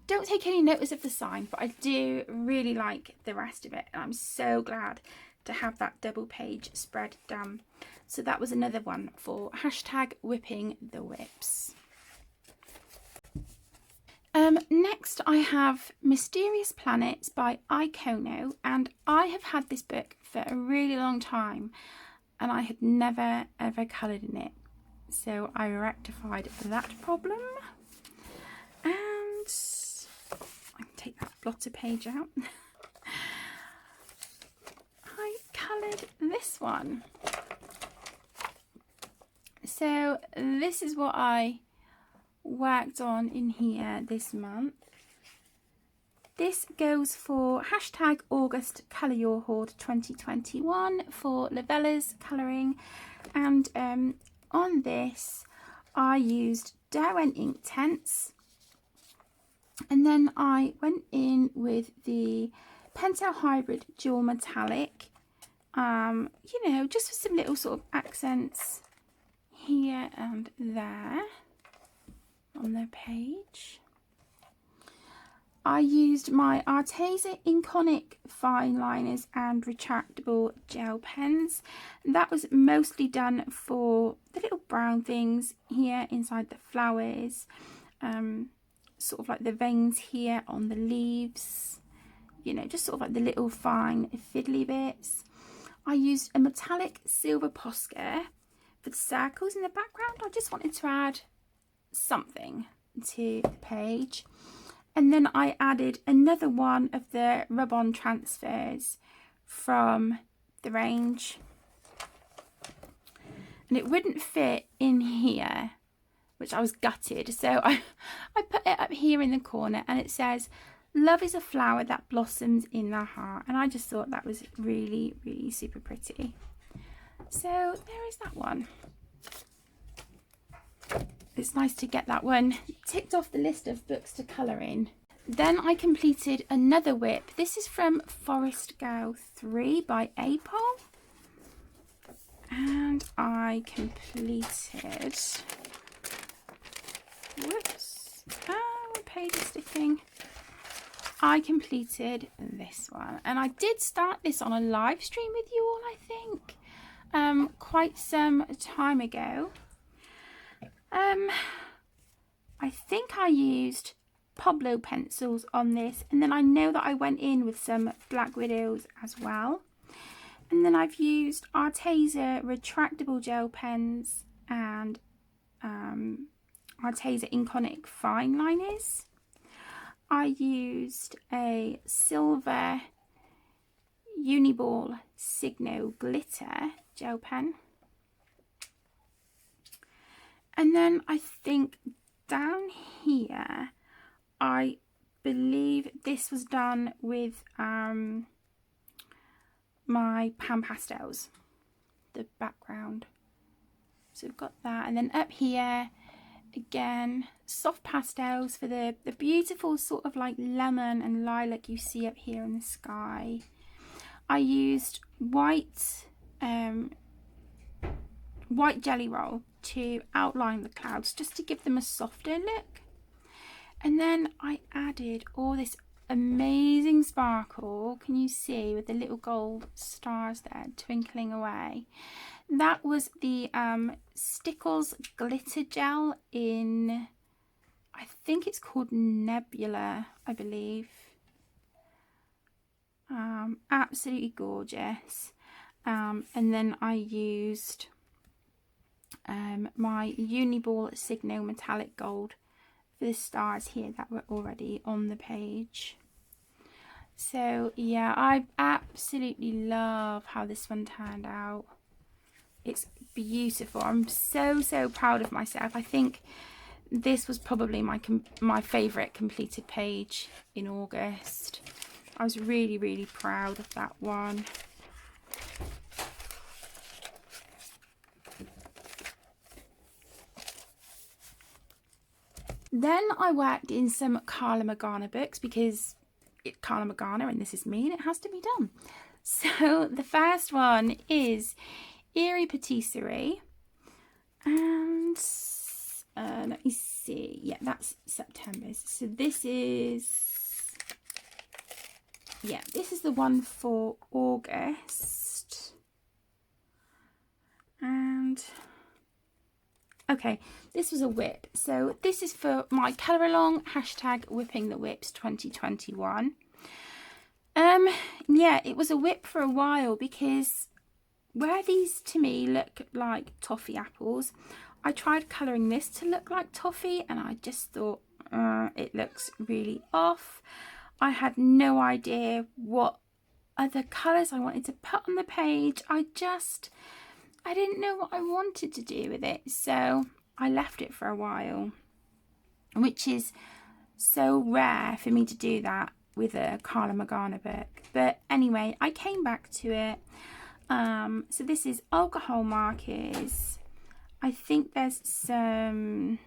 don't take any notice of the sign, but I do really like the rest of it. And I'm so glad to have that double page spread done. So that was another one for #whipping the whips. Next I have Mysterious Planets by Icono, and I have had this book for a really long time and I had never ever coloured in it. So I rectified that problem, and I can take that blotter page out. I coloured this one. So this is what I worked on in here this month. This goes for #August Colour Your Hoard 2021 for Lavella's colouring, and on this I used Derwent Inktense, and then I went in with the Pentel Hybrid Dual Metallic, you know, just for some little sort of accents here and there on the page. I used my Arteza Inconic fine liners and retractable gel pens. That was mostly done for the little brown things here inside the flowers, sort of like the veins here on the leaves, you know, just sort of like the little fine fiddly bits. I used a metallic silver Posca for the circles in the background. I just wanted to add something to the page. And then I added another one of the rub-on transfers from the range. And it wouldn't fit in here, which I was gutted. So I put it up here in the corner, and it says, "Love is a flower that blossoms in the heart." And I just thought that was really, really super pretty. So there is that one. It's nice to get that one ticked off the list of books to colour in. Then I completed another whip. This is from Forest Girl 3 by Apol. And I completed... Whoops. Oh, my page is sticking. I completed this one. And I did start this on a live stream with you all, I think, quite some time ago. I think I used Pablo pencils on this, and then I know that I went in with some Black Widows as well. And then I've used Arteza retractable gel pens and Arteza Inconic fine liners. I used a silver Uniball Signo glitter gel pen. And then I think down here, I believe this was done with my pan pastels, the background. So we've got that, and then up here again, soft pastels for the beautiful sort of like lemon and lilac you see up here in the sky. I used white jelly roll to outline the clouds, just to give them a softer look. And then I added all this amazing sparkle, can you see, with the little gold stars there twinkling away. That was the Stickles glitter gel in, I think it's called Nebula, I believe. Absolutely gorgeous. And then I used my Uniball Signo metallic gold for the stars here that were already on the page. So yeah, I absolutely love how this one turned out. It's beautiful. I'm so proud of myself. I think this was probably my favourite completed page in August. I was really proud of that one. Then I worked in some Carla Magana books because it's Carla Magana and this is me and it has to be done. So the first one is Eerie Patisserie, and let me see, yeah, that's September's. So this is, yeah, this is the one for August. And okay, this was a whip. So this is for my colour along hashtag whipping the whips 2021. Yeah, it was a whip for a while because where these to me look like toffee apples, I tried colouring this to look like toffee and I just thought it looks really off. I had no idea what other colours I wanted to put on the page. I didn't know what I wanted to do with it, so I left it for a while, which is so rare for me to do that with a Carla Magana book. But anyway, I came back to it. So this is alcohol markers. I think there's some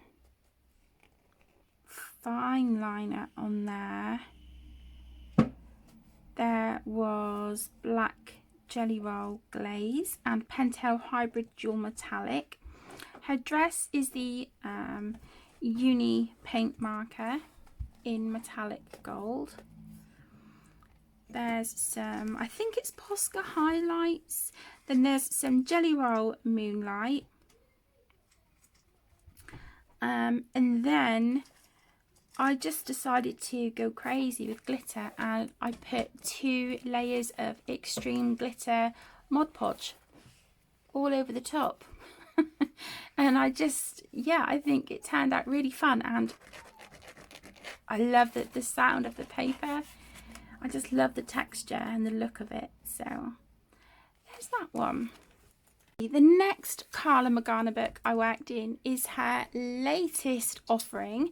fine liner on there. There was black jelly roll glaze and Pentel hybrid dual metallic. Her dress is the uni paint marker in metallic gold. There's some, I think it's Posca highlights. Then there's some jelly roll moonlight. And then I just decided to go crazy with glitter and I put 2 layers of extreme glitter Mod Podge all over the top. And I just, yeah, I think it turned out really fun and I love the sound of the paper. I just love the texture and the look of it. So there's that one. The next Carla Magana book I worked in is her latest offering,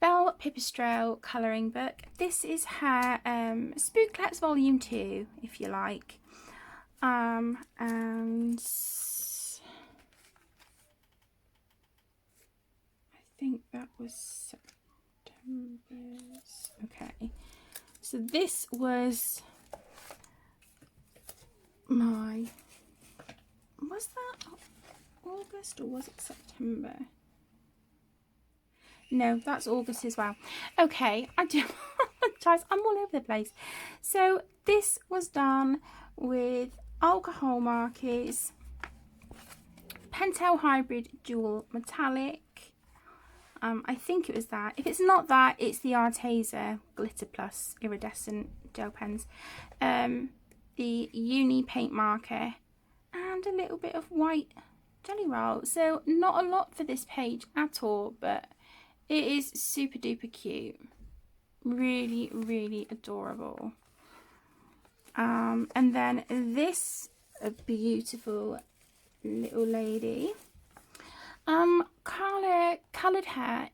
Belle Pipistrelle colouring book. This is her Spooklets Volume 2, if you like. And I think that was September's. Okay. So this was my, was that August or was it September? No, that's August as well. Okay, I do apologise, I'm all over the place. So this was done with alcohol markers, Pentel hybrid dual metallic. I think it was that. If it's not that, it's the Arteza Glitter Plus iridescent gel pens. The uni paint marker and a little bit of white jelly roll. So not a lot for this page at all, but it is super duper cute. Really adorable. And then this, a beautiful little lady. Carla coloured her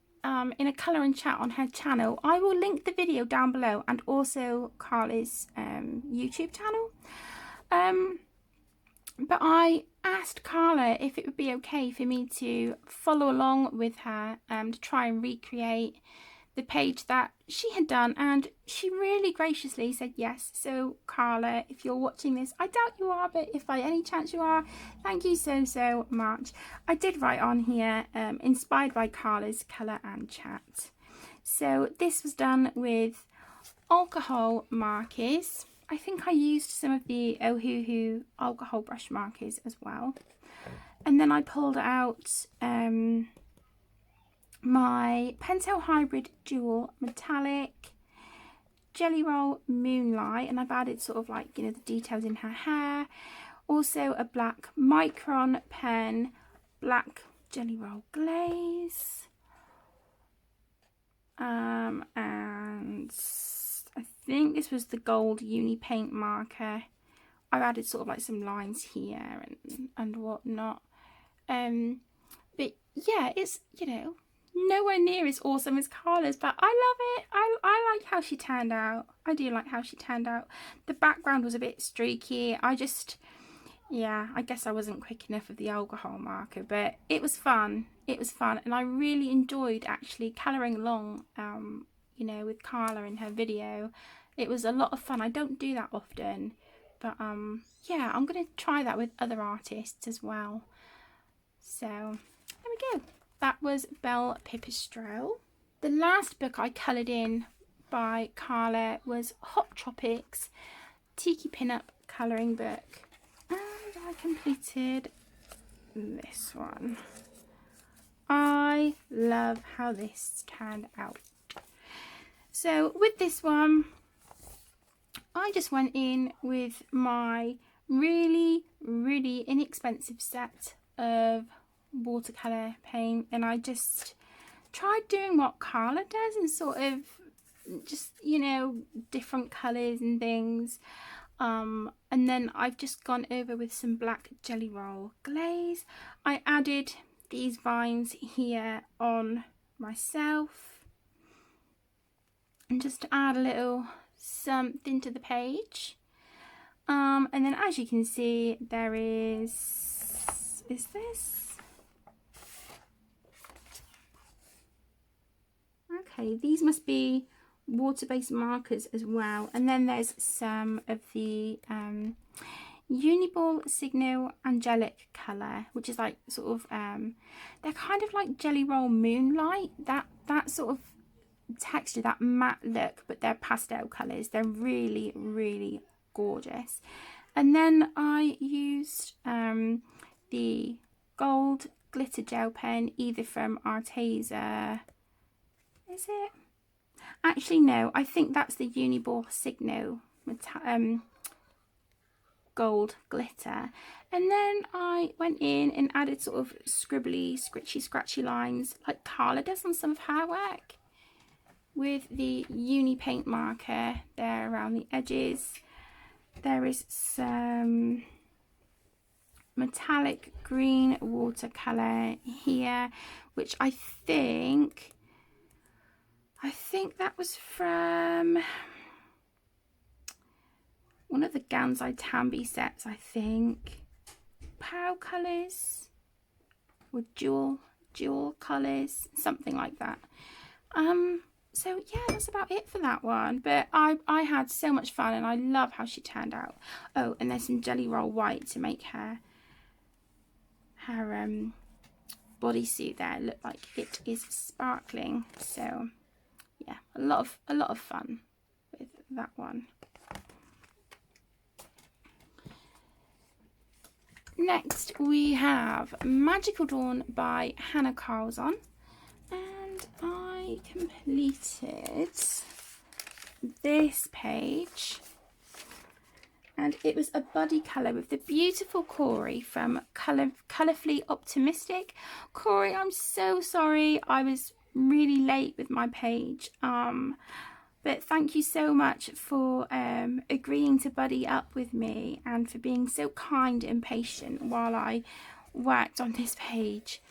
in a colour and chat on her channel. I will link the video down below and also Carla's YouTube channel. But I asked Carla if it would be okay for me to follow along with her to try and recreate the page that she had done, and she really graciously said yes. So Carla, if you're watching this, I doubt you are, but if by any chance you are, thank you so much. I did write on here, inspired by Carla's colour and chat. So this was done with alcohol markers. I think I used some of the Ohuhu alcohol brush markers as well. And then I pulled out my Pentel Hybrid Dual Metallic Jelly Roll Moonlight, and I've added sort of like, you know, the details in her hair. Also a black Micron pen, black Jelly Roll glaze. And I think this was the gold uni paint marker. I've added sort of like some lines here and whatnot. But yeah, it's, you know, nowhere near as awesome as Carla's, but I love it. I like how she turned out. I do like how she turned out. The background was a bit streaky. I guess I wasn't quick enough with the alcohol marker, but it was fun. It was fun, and I really enjoyed actually colouring along, you know, with Carla in her video. It was a lot of fun. I don't do that often, but yeah, I'm going to try that with other artists as well. So there we go. That was Belle Pipistrelle. The last book I coloured in by Carla was Hot Tropics Tiki Pinup Colouring Book. And I completed this one. I love how this turned out. So with this one, I just went in with my really inexpensive set of watercolour paint, and I just tried doing what Carla does and sort of just, you know, different colours and things. And then I've just gone over with some black Jelly Roll glaze. I added these vines here on myself, and just to add a little something to the page. And then as you can see, there is this? Okay, these must be water-based markers as well. And then there's some of the Uniball Signal Angelic colour, which is like sort of they're kind of like Jelly Roll Moonlight, that sort of texture, that matte look, but they're pastel colours. They're really gorgeous. And then I used the gold glitter gel pen, either from Arteza. Is it? Actually, no, I think that's the Uniball Signal gold glitter. And then I went in and added sort of scribbly, scratchy lines like Carla does on some of her work with the uni paint marker there around the edges. There is some metallic green watercolour here, which I think that was from one of the Gansai Tambi sets, I think. Pearl colours or jewel colours, something like that. So yeah, that's about it for that one. But I had so much fun, and I love how she turned out. Oh, and there's some Jelly Roll white to make her bodysuit there look like it is sparkling. So yeah, a lot of fun with that one. Next we have Magical Dawn by Hannah Carlson, and I completed this page, and it was a buddy colour with the beautiful Corey from Colourfully Optimistic. Corey, I'm so sorry I was really late with my page, but thank you so much for agreeing to buddy up with me and for being so kind and patient while I worked on this page.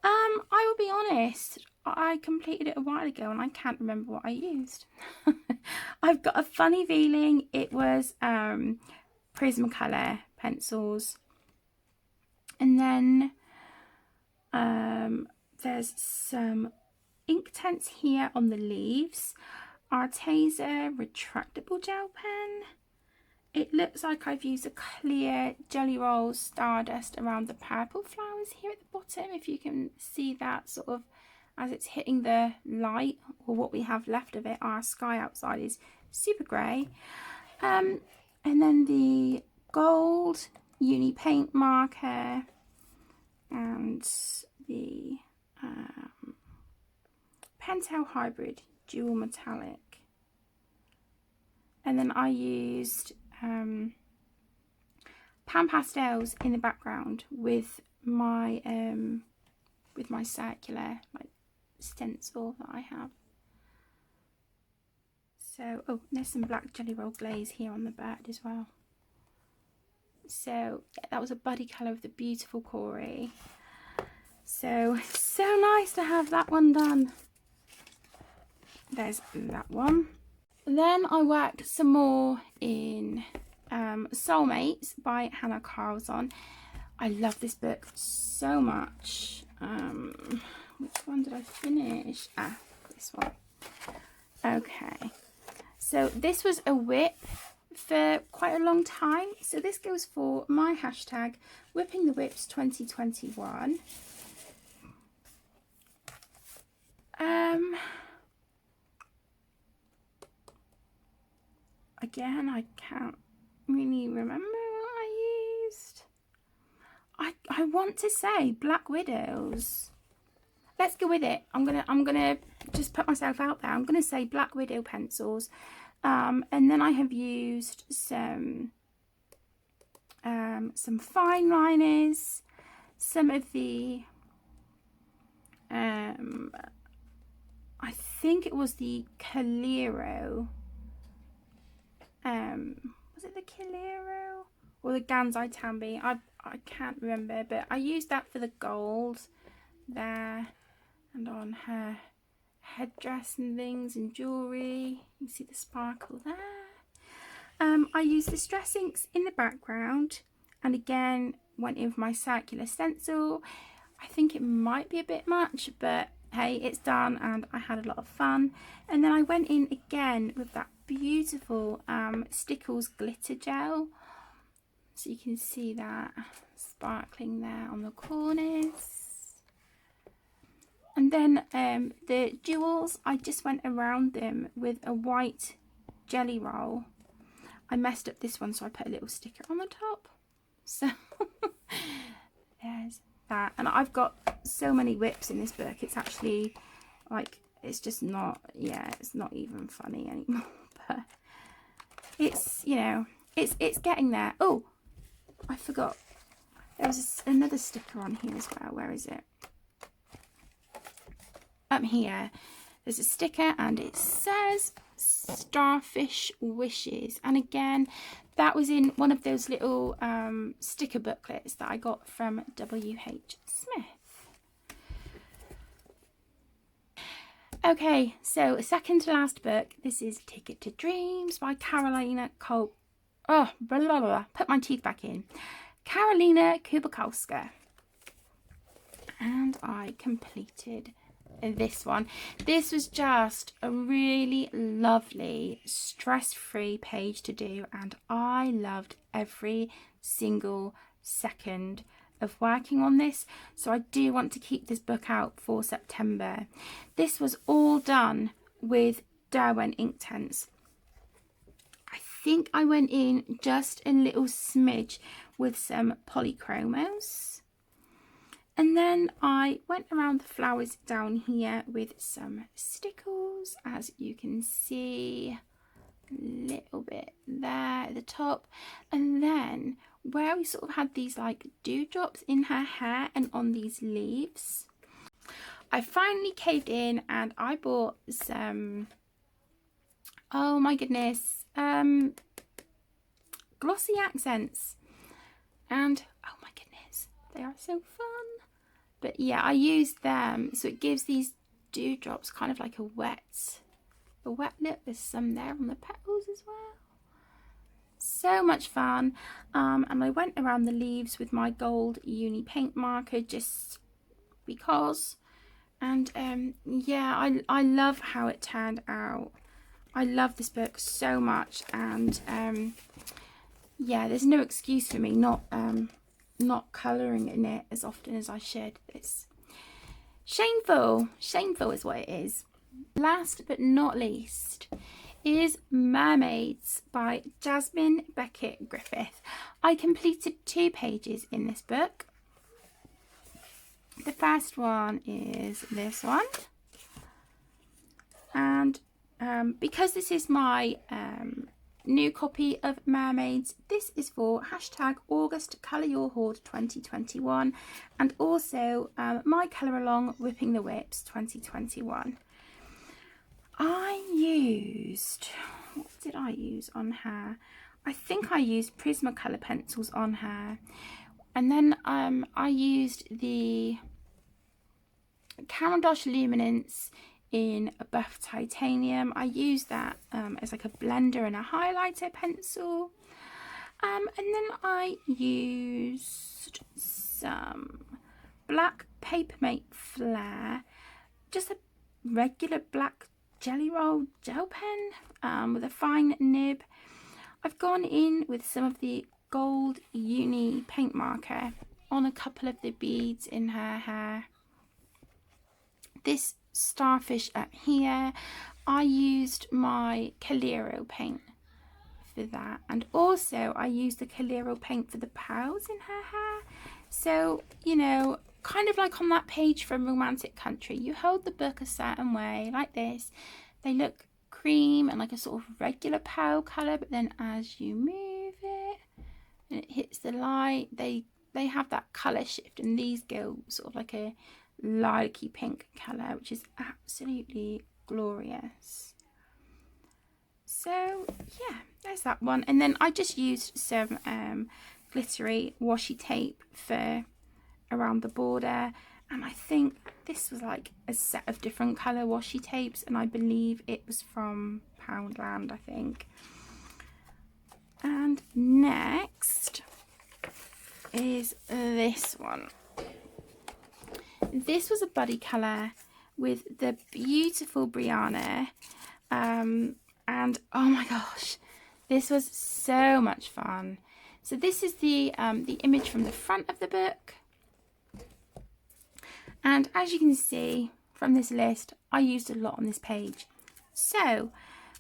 I will be honest, I completed it a while ago and I can't remember what I used. I've got a funny feeling it was Prismacolor pencils. And then there's some Inktense here on the leaves. Arteza retractable gel pen. It looks like I've used a clear Jelly Roll Stardust around the purple flowers here at the bottom, if you can see that sort of as it's hitting the light, or what we have left of it. Our sky outside is super grey. And then the gold uni paint marker and the Pentel Hybrid dual metallic. And then I used pan pastels in the background with my circular like stencil that I have. So, oh, there's some black Jelly Roll glaze here on the bird as well. So yeah, that was a buddy colour of the beautiful Corey. So nice to have that one done. There's that one. Then I worked some more in Soulmates by Hannah Carlson. I love this book so much. Which one did I finish? Ah, this one. Okay. So this was a whip for quite a long time. So this goes for my hashtag Whipping the Whips 2021. Again, I can't really remember what I used. I want to say Black Widows. Let's go with it. I'm gonna just put myself out there. I'm gonna say Black Widow pencils. And then I have used some fine liners, some of the I think it was the Calero. Was it the Calero or the Gansai Tambi? I can't remember, but I used that for the gold there and on her headdress and things and jewellery. You see the sparkle there. I used the Stress Inks in the background and again went in for my circular stencil. I think it might be a bit much, but hey, it's done and I had a lot of fun. And then I went in again with that beautiful Stickles glitter gel. So you can see that sparkling there on the corners. And then the jewels, I just went around them with a white Jelly Roll. I messed up this one, so I put a little sticker on the top. So there's that. And I've got so many whips in this book. It's actually like, it's just not, yeah, it's not even funny anymore. But it's, you know, it's getting there. Oh, I forgot. There was another sticker on here as well. Where is it? Up here. There's a sticker and it says Starfish Wishes. And again, that was in one of those little sticker booklets that I got from W.H. Smith. Okay, so second to last book. This is Ticket to Dreams by Carolina put my teeth back in. Karolina Kubakowska. And I completed this one. This was just a really lovely, stress-free page to do, and I loved every single second of working on this. So I do want to keep this book out for September. This was all done with Derwent Inktense. I think I went in just a little smidge with some polychromos. And then I went around the flowers down here with some stickles, as you can see, a little bit there at the top. And then where we sort of had these like dewdrops in her hair and on these leaves, I finally caved in and I bought some, oh my goodness, glossy accents. And oh my goodness, they are so fun. But yeah, I used them, so it gives these dewdrops kind of like a wet look. There's some there on the petals as well. So much fun. And I went around the leaves with my gold uni paint marker just because. And yeah, I love how it turned out. I love this book so much, and yeah, there's no excuse for me not colouring in it as often as I should. It's shameful is what it is. Last but not least is Mermaids by Jasmine Beckett Griffith. I completed 2 pages in this book. The first one is this one, and because this is my new copy of Mermaids, this is for #August Colour Your Hoard 2021, and also my Colour Along Whipping the Whips 2021. What did I use on her? I think I used Prismacolor pencils on her, and then I used the Camellia Luminance in a buff titanium. I used that as like a blender and a highlighter pencil, and then I used some black Papermate Flare, just a regular black jelly roll gel pen with a fine nib. I've gone in with some of the gold uni paint marker on a couple of the beads in her hair. This starfish up here, I used my Coloriage paint for that, and also I used the Coloriage paint for the pearls in her hair. So, you know, kind of like on that page from Romantic Country, you hold the book a certain way like this, they look cream and like a sort of regular pearl colour, but then as you move it and it hits the light, they have that colour shift, and these go sort of like a lilac-y pink colour, which is absolutely glorious. So yeah, there's that one. And then I just used some glittery washi tape for around the border, and I think this was like a set of different colour washi tapes, and I believe it was from Poundland, I think. And next is this one. This was a buddy colour with the beautiful Brianna, and oh my gosh, this was so much fun. So this is the image from the front of the book, and as you can see from this list, I used a lot on this page. So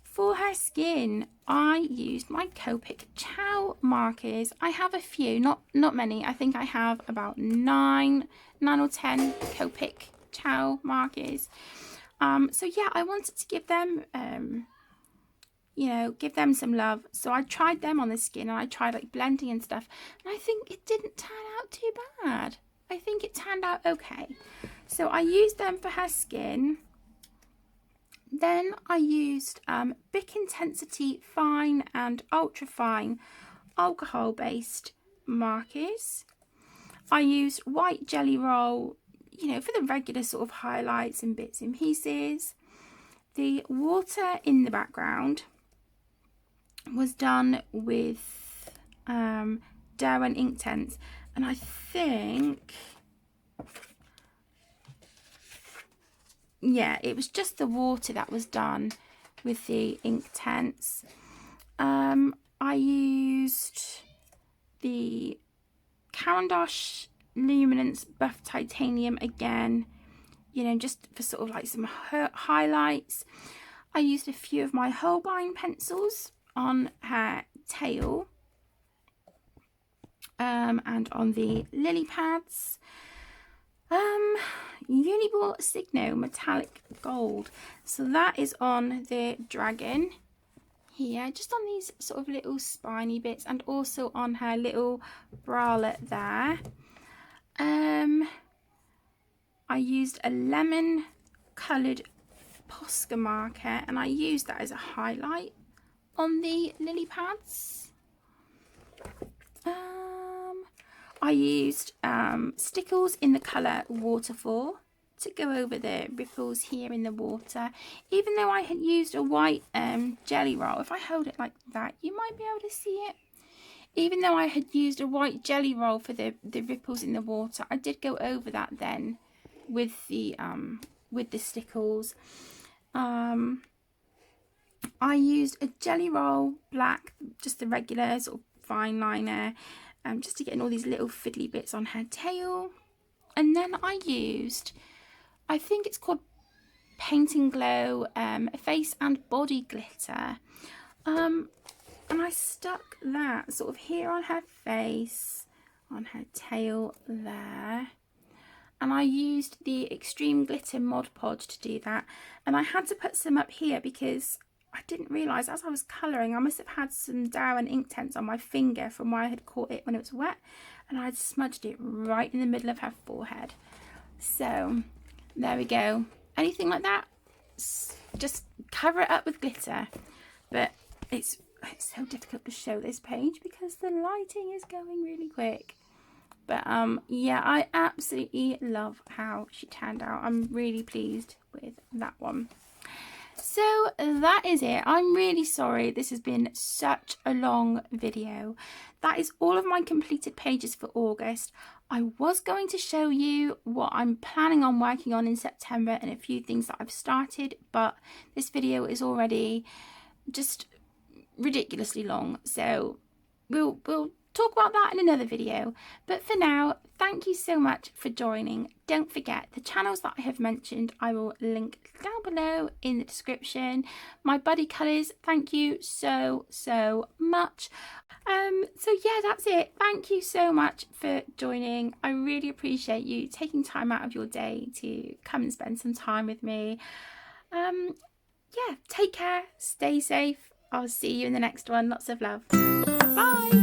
for her skin, I used my Copic Chow markers. I have a few, not many. I think I have about 9 or 10 Copic Chow markers. So yeah, I wanted to give them, you know, give them some love. So I tried them on the skin, and I tried like blending and stuff, and I think it didn't turn out too bad. I think it turned out okay. So I used them for her skin. Then I used Bic Intensity Fine and Ultra Fine alcohol based markers. I used white jelly roll, you know, for the regular sort of highlights and bits and pieces. The water in the background was done with Derwent Inktense, and I think, yeah, it was just the water that was done with the Inktense. I used the Camellia Luminance Buff Titanium again, you know, just for sort of like some highlights. I used a few of my Holbein pencils on her tail, and on the lily pads. Uniball Signo Metallic Gold. So that is on the dragon here, just on these sort of little spiny bits, and also on her little bralette there. I used a lemon coloured Posca marker, and I used that as a highlight on the lily pads. I used Stickles in the colour Waterfall to go over the ripples here in the water. Even though I had used a white jelly roll, if I hold it like that, you might be able to see it. Even though I had used a white jelly roll for the ripples in the water, I did go over that then with the stickles. I used a jelly roll black, just the regular sort of fine liner, just to get in all these little fiddly bits on her tail. And then I used, I think it's called Paint and Glow face and body glitter. And I stuck that sort of here on her face, on her tail there. And I used the Extreme Glitter Mod Podge to do that. And I had to put some up here because I didn't realise as I was colouring, I must have had some Darwin Inktense on my finger from where I had caught it when it was wet. And I had smudged it right in the middle of her forehead. So there we go. Anything like that, just cover it up with glitter. But it's so difficult to show this page because the lighting is going really quick. But yeah, I absolutely love how she turned out. I'm really pleased with that one. So that is it. I'm really sorry this has been such a long video. That is all of my completed pages for August. I was going to show you what I'm planning on working on in September and a few things that I've started, but this video is already just ridiculously long, so we'll talk about that in another video. But for now, thank you so much for joining. Don't forget the channels that I have mentioned, I will link down below in the description. My buddy colours, thank you so much. So yeah, that's it. Thank you so much for joining. I really appreciate you taking time out of your day to come and spend some time with me. Yeah, take care, stay safe. I'll see you in the next one. Lots of love. Bye.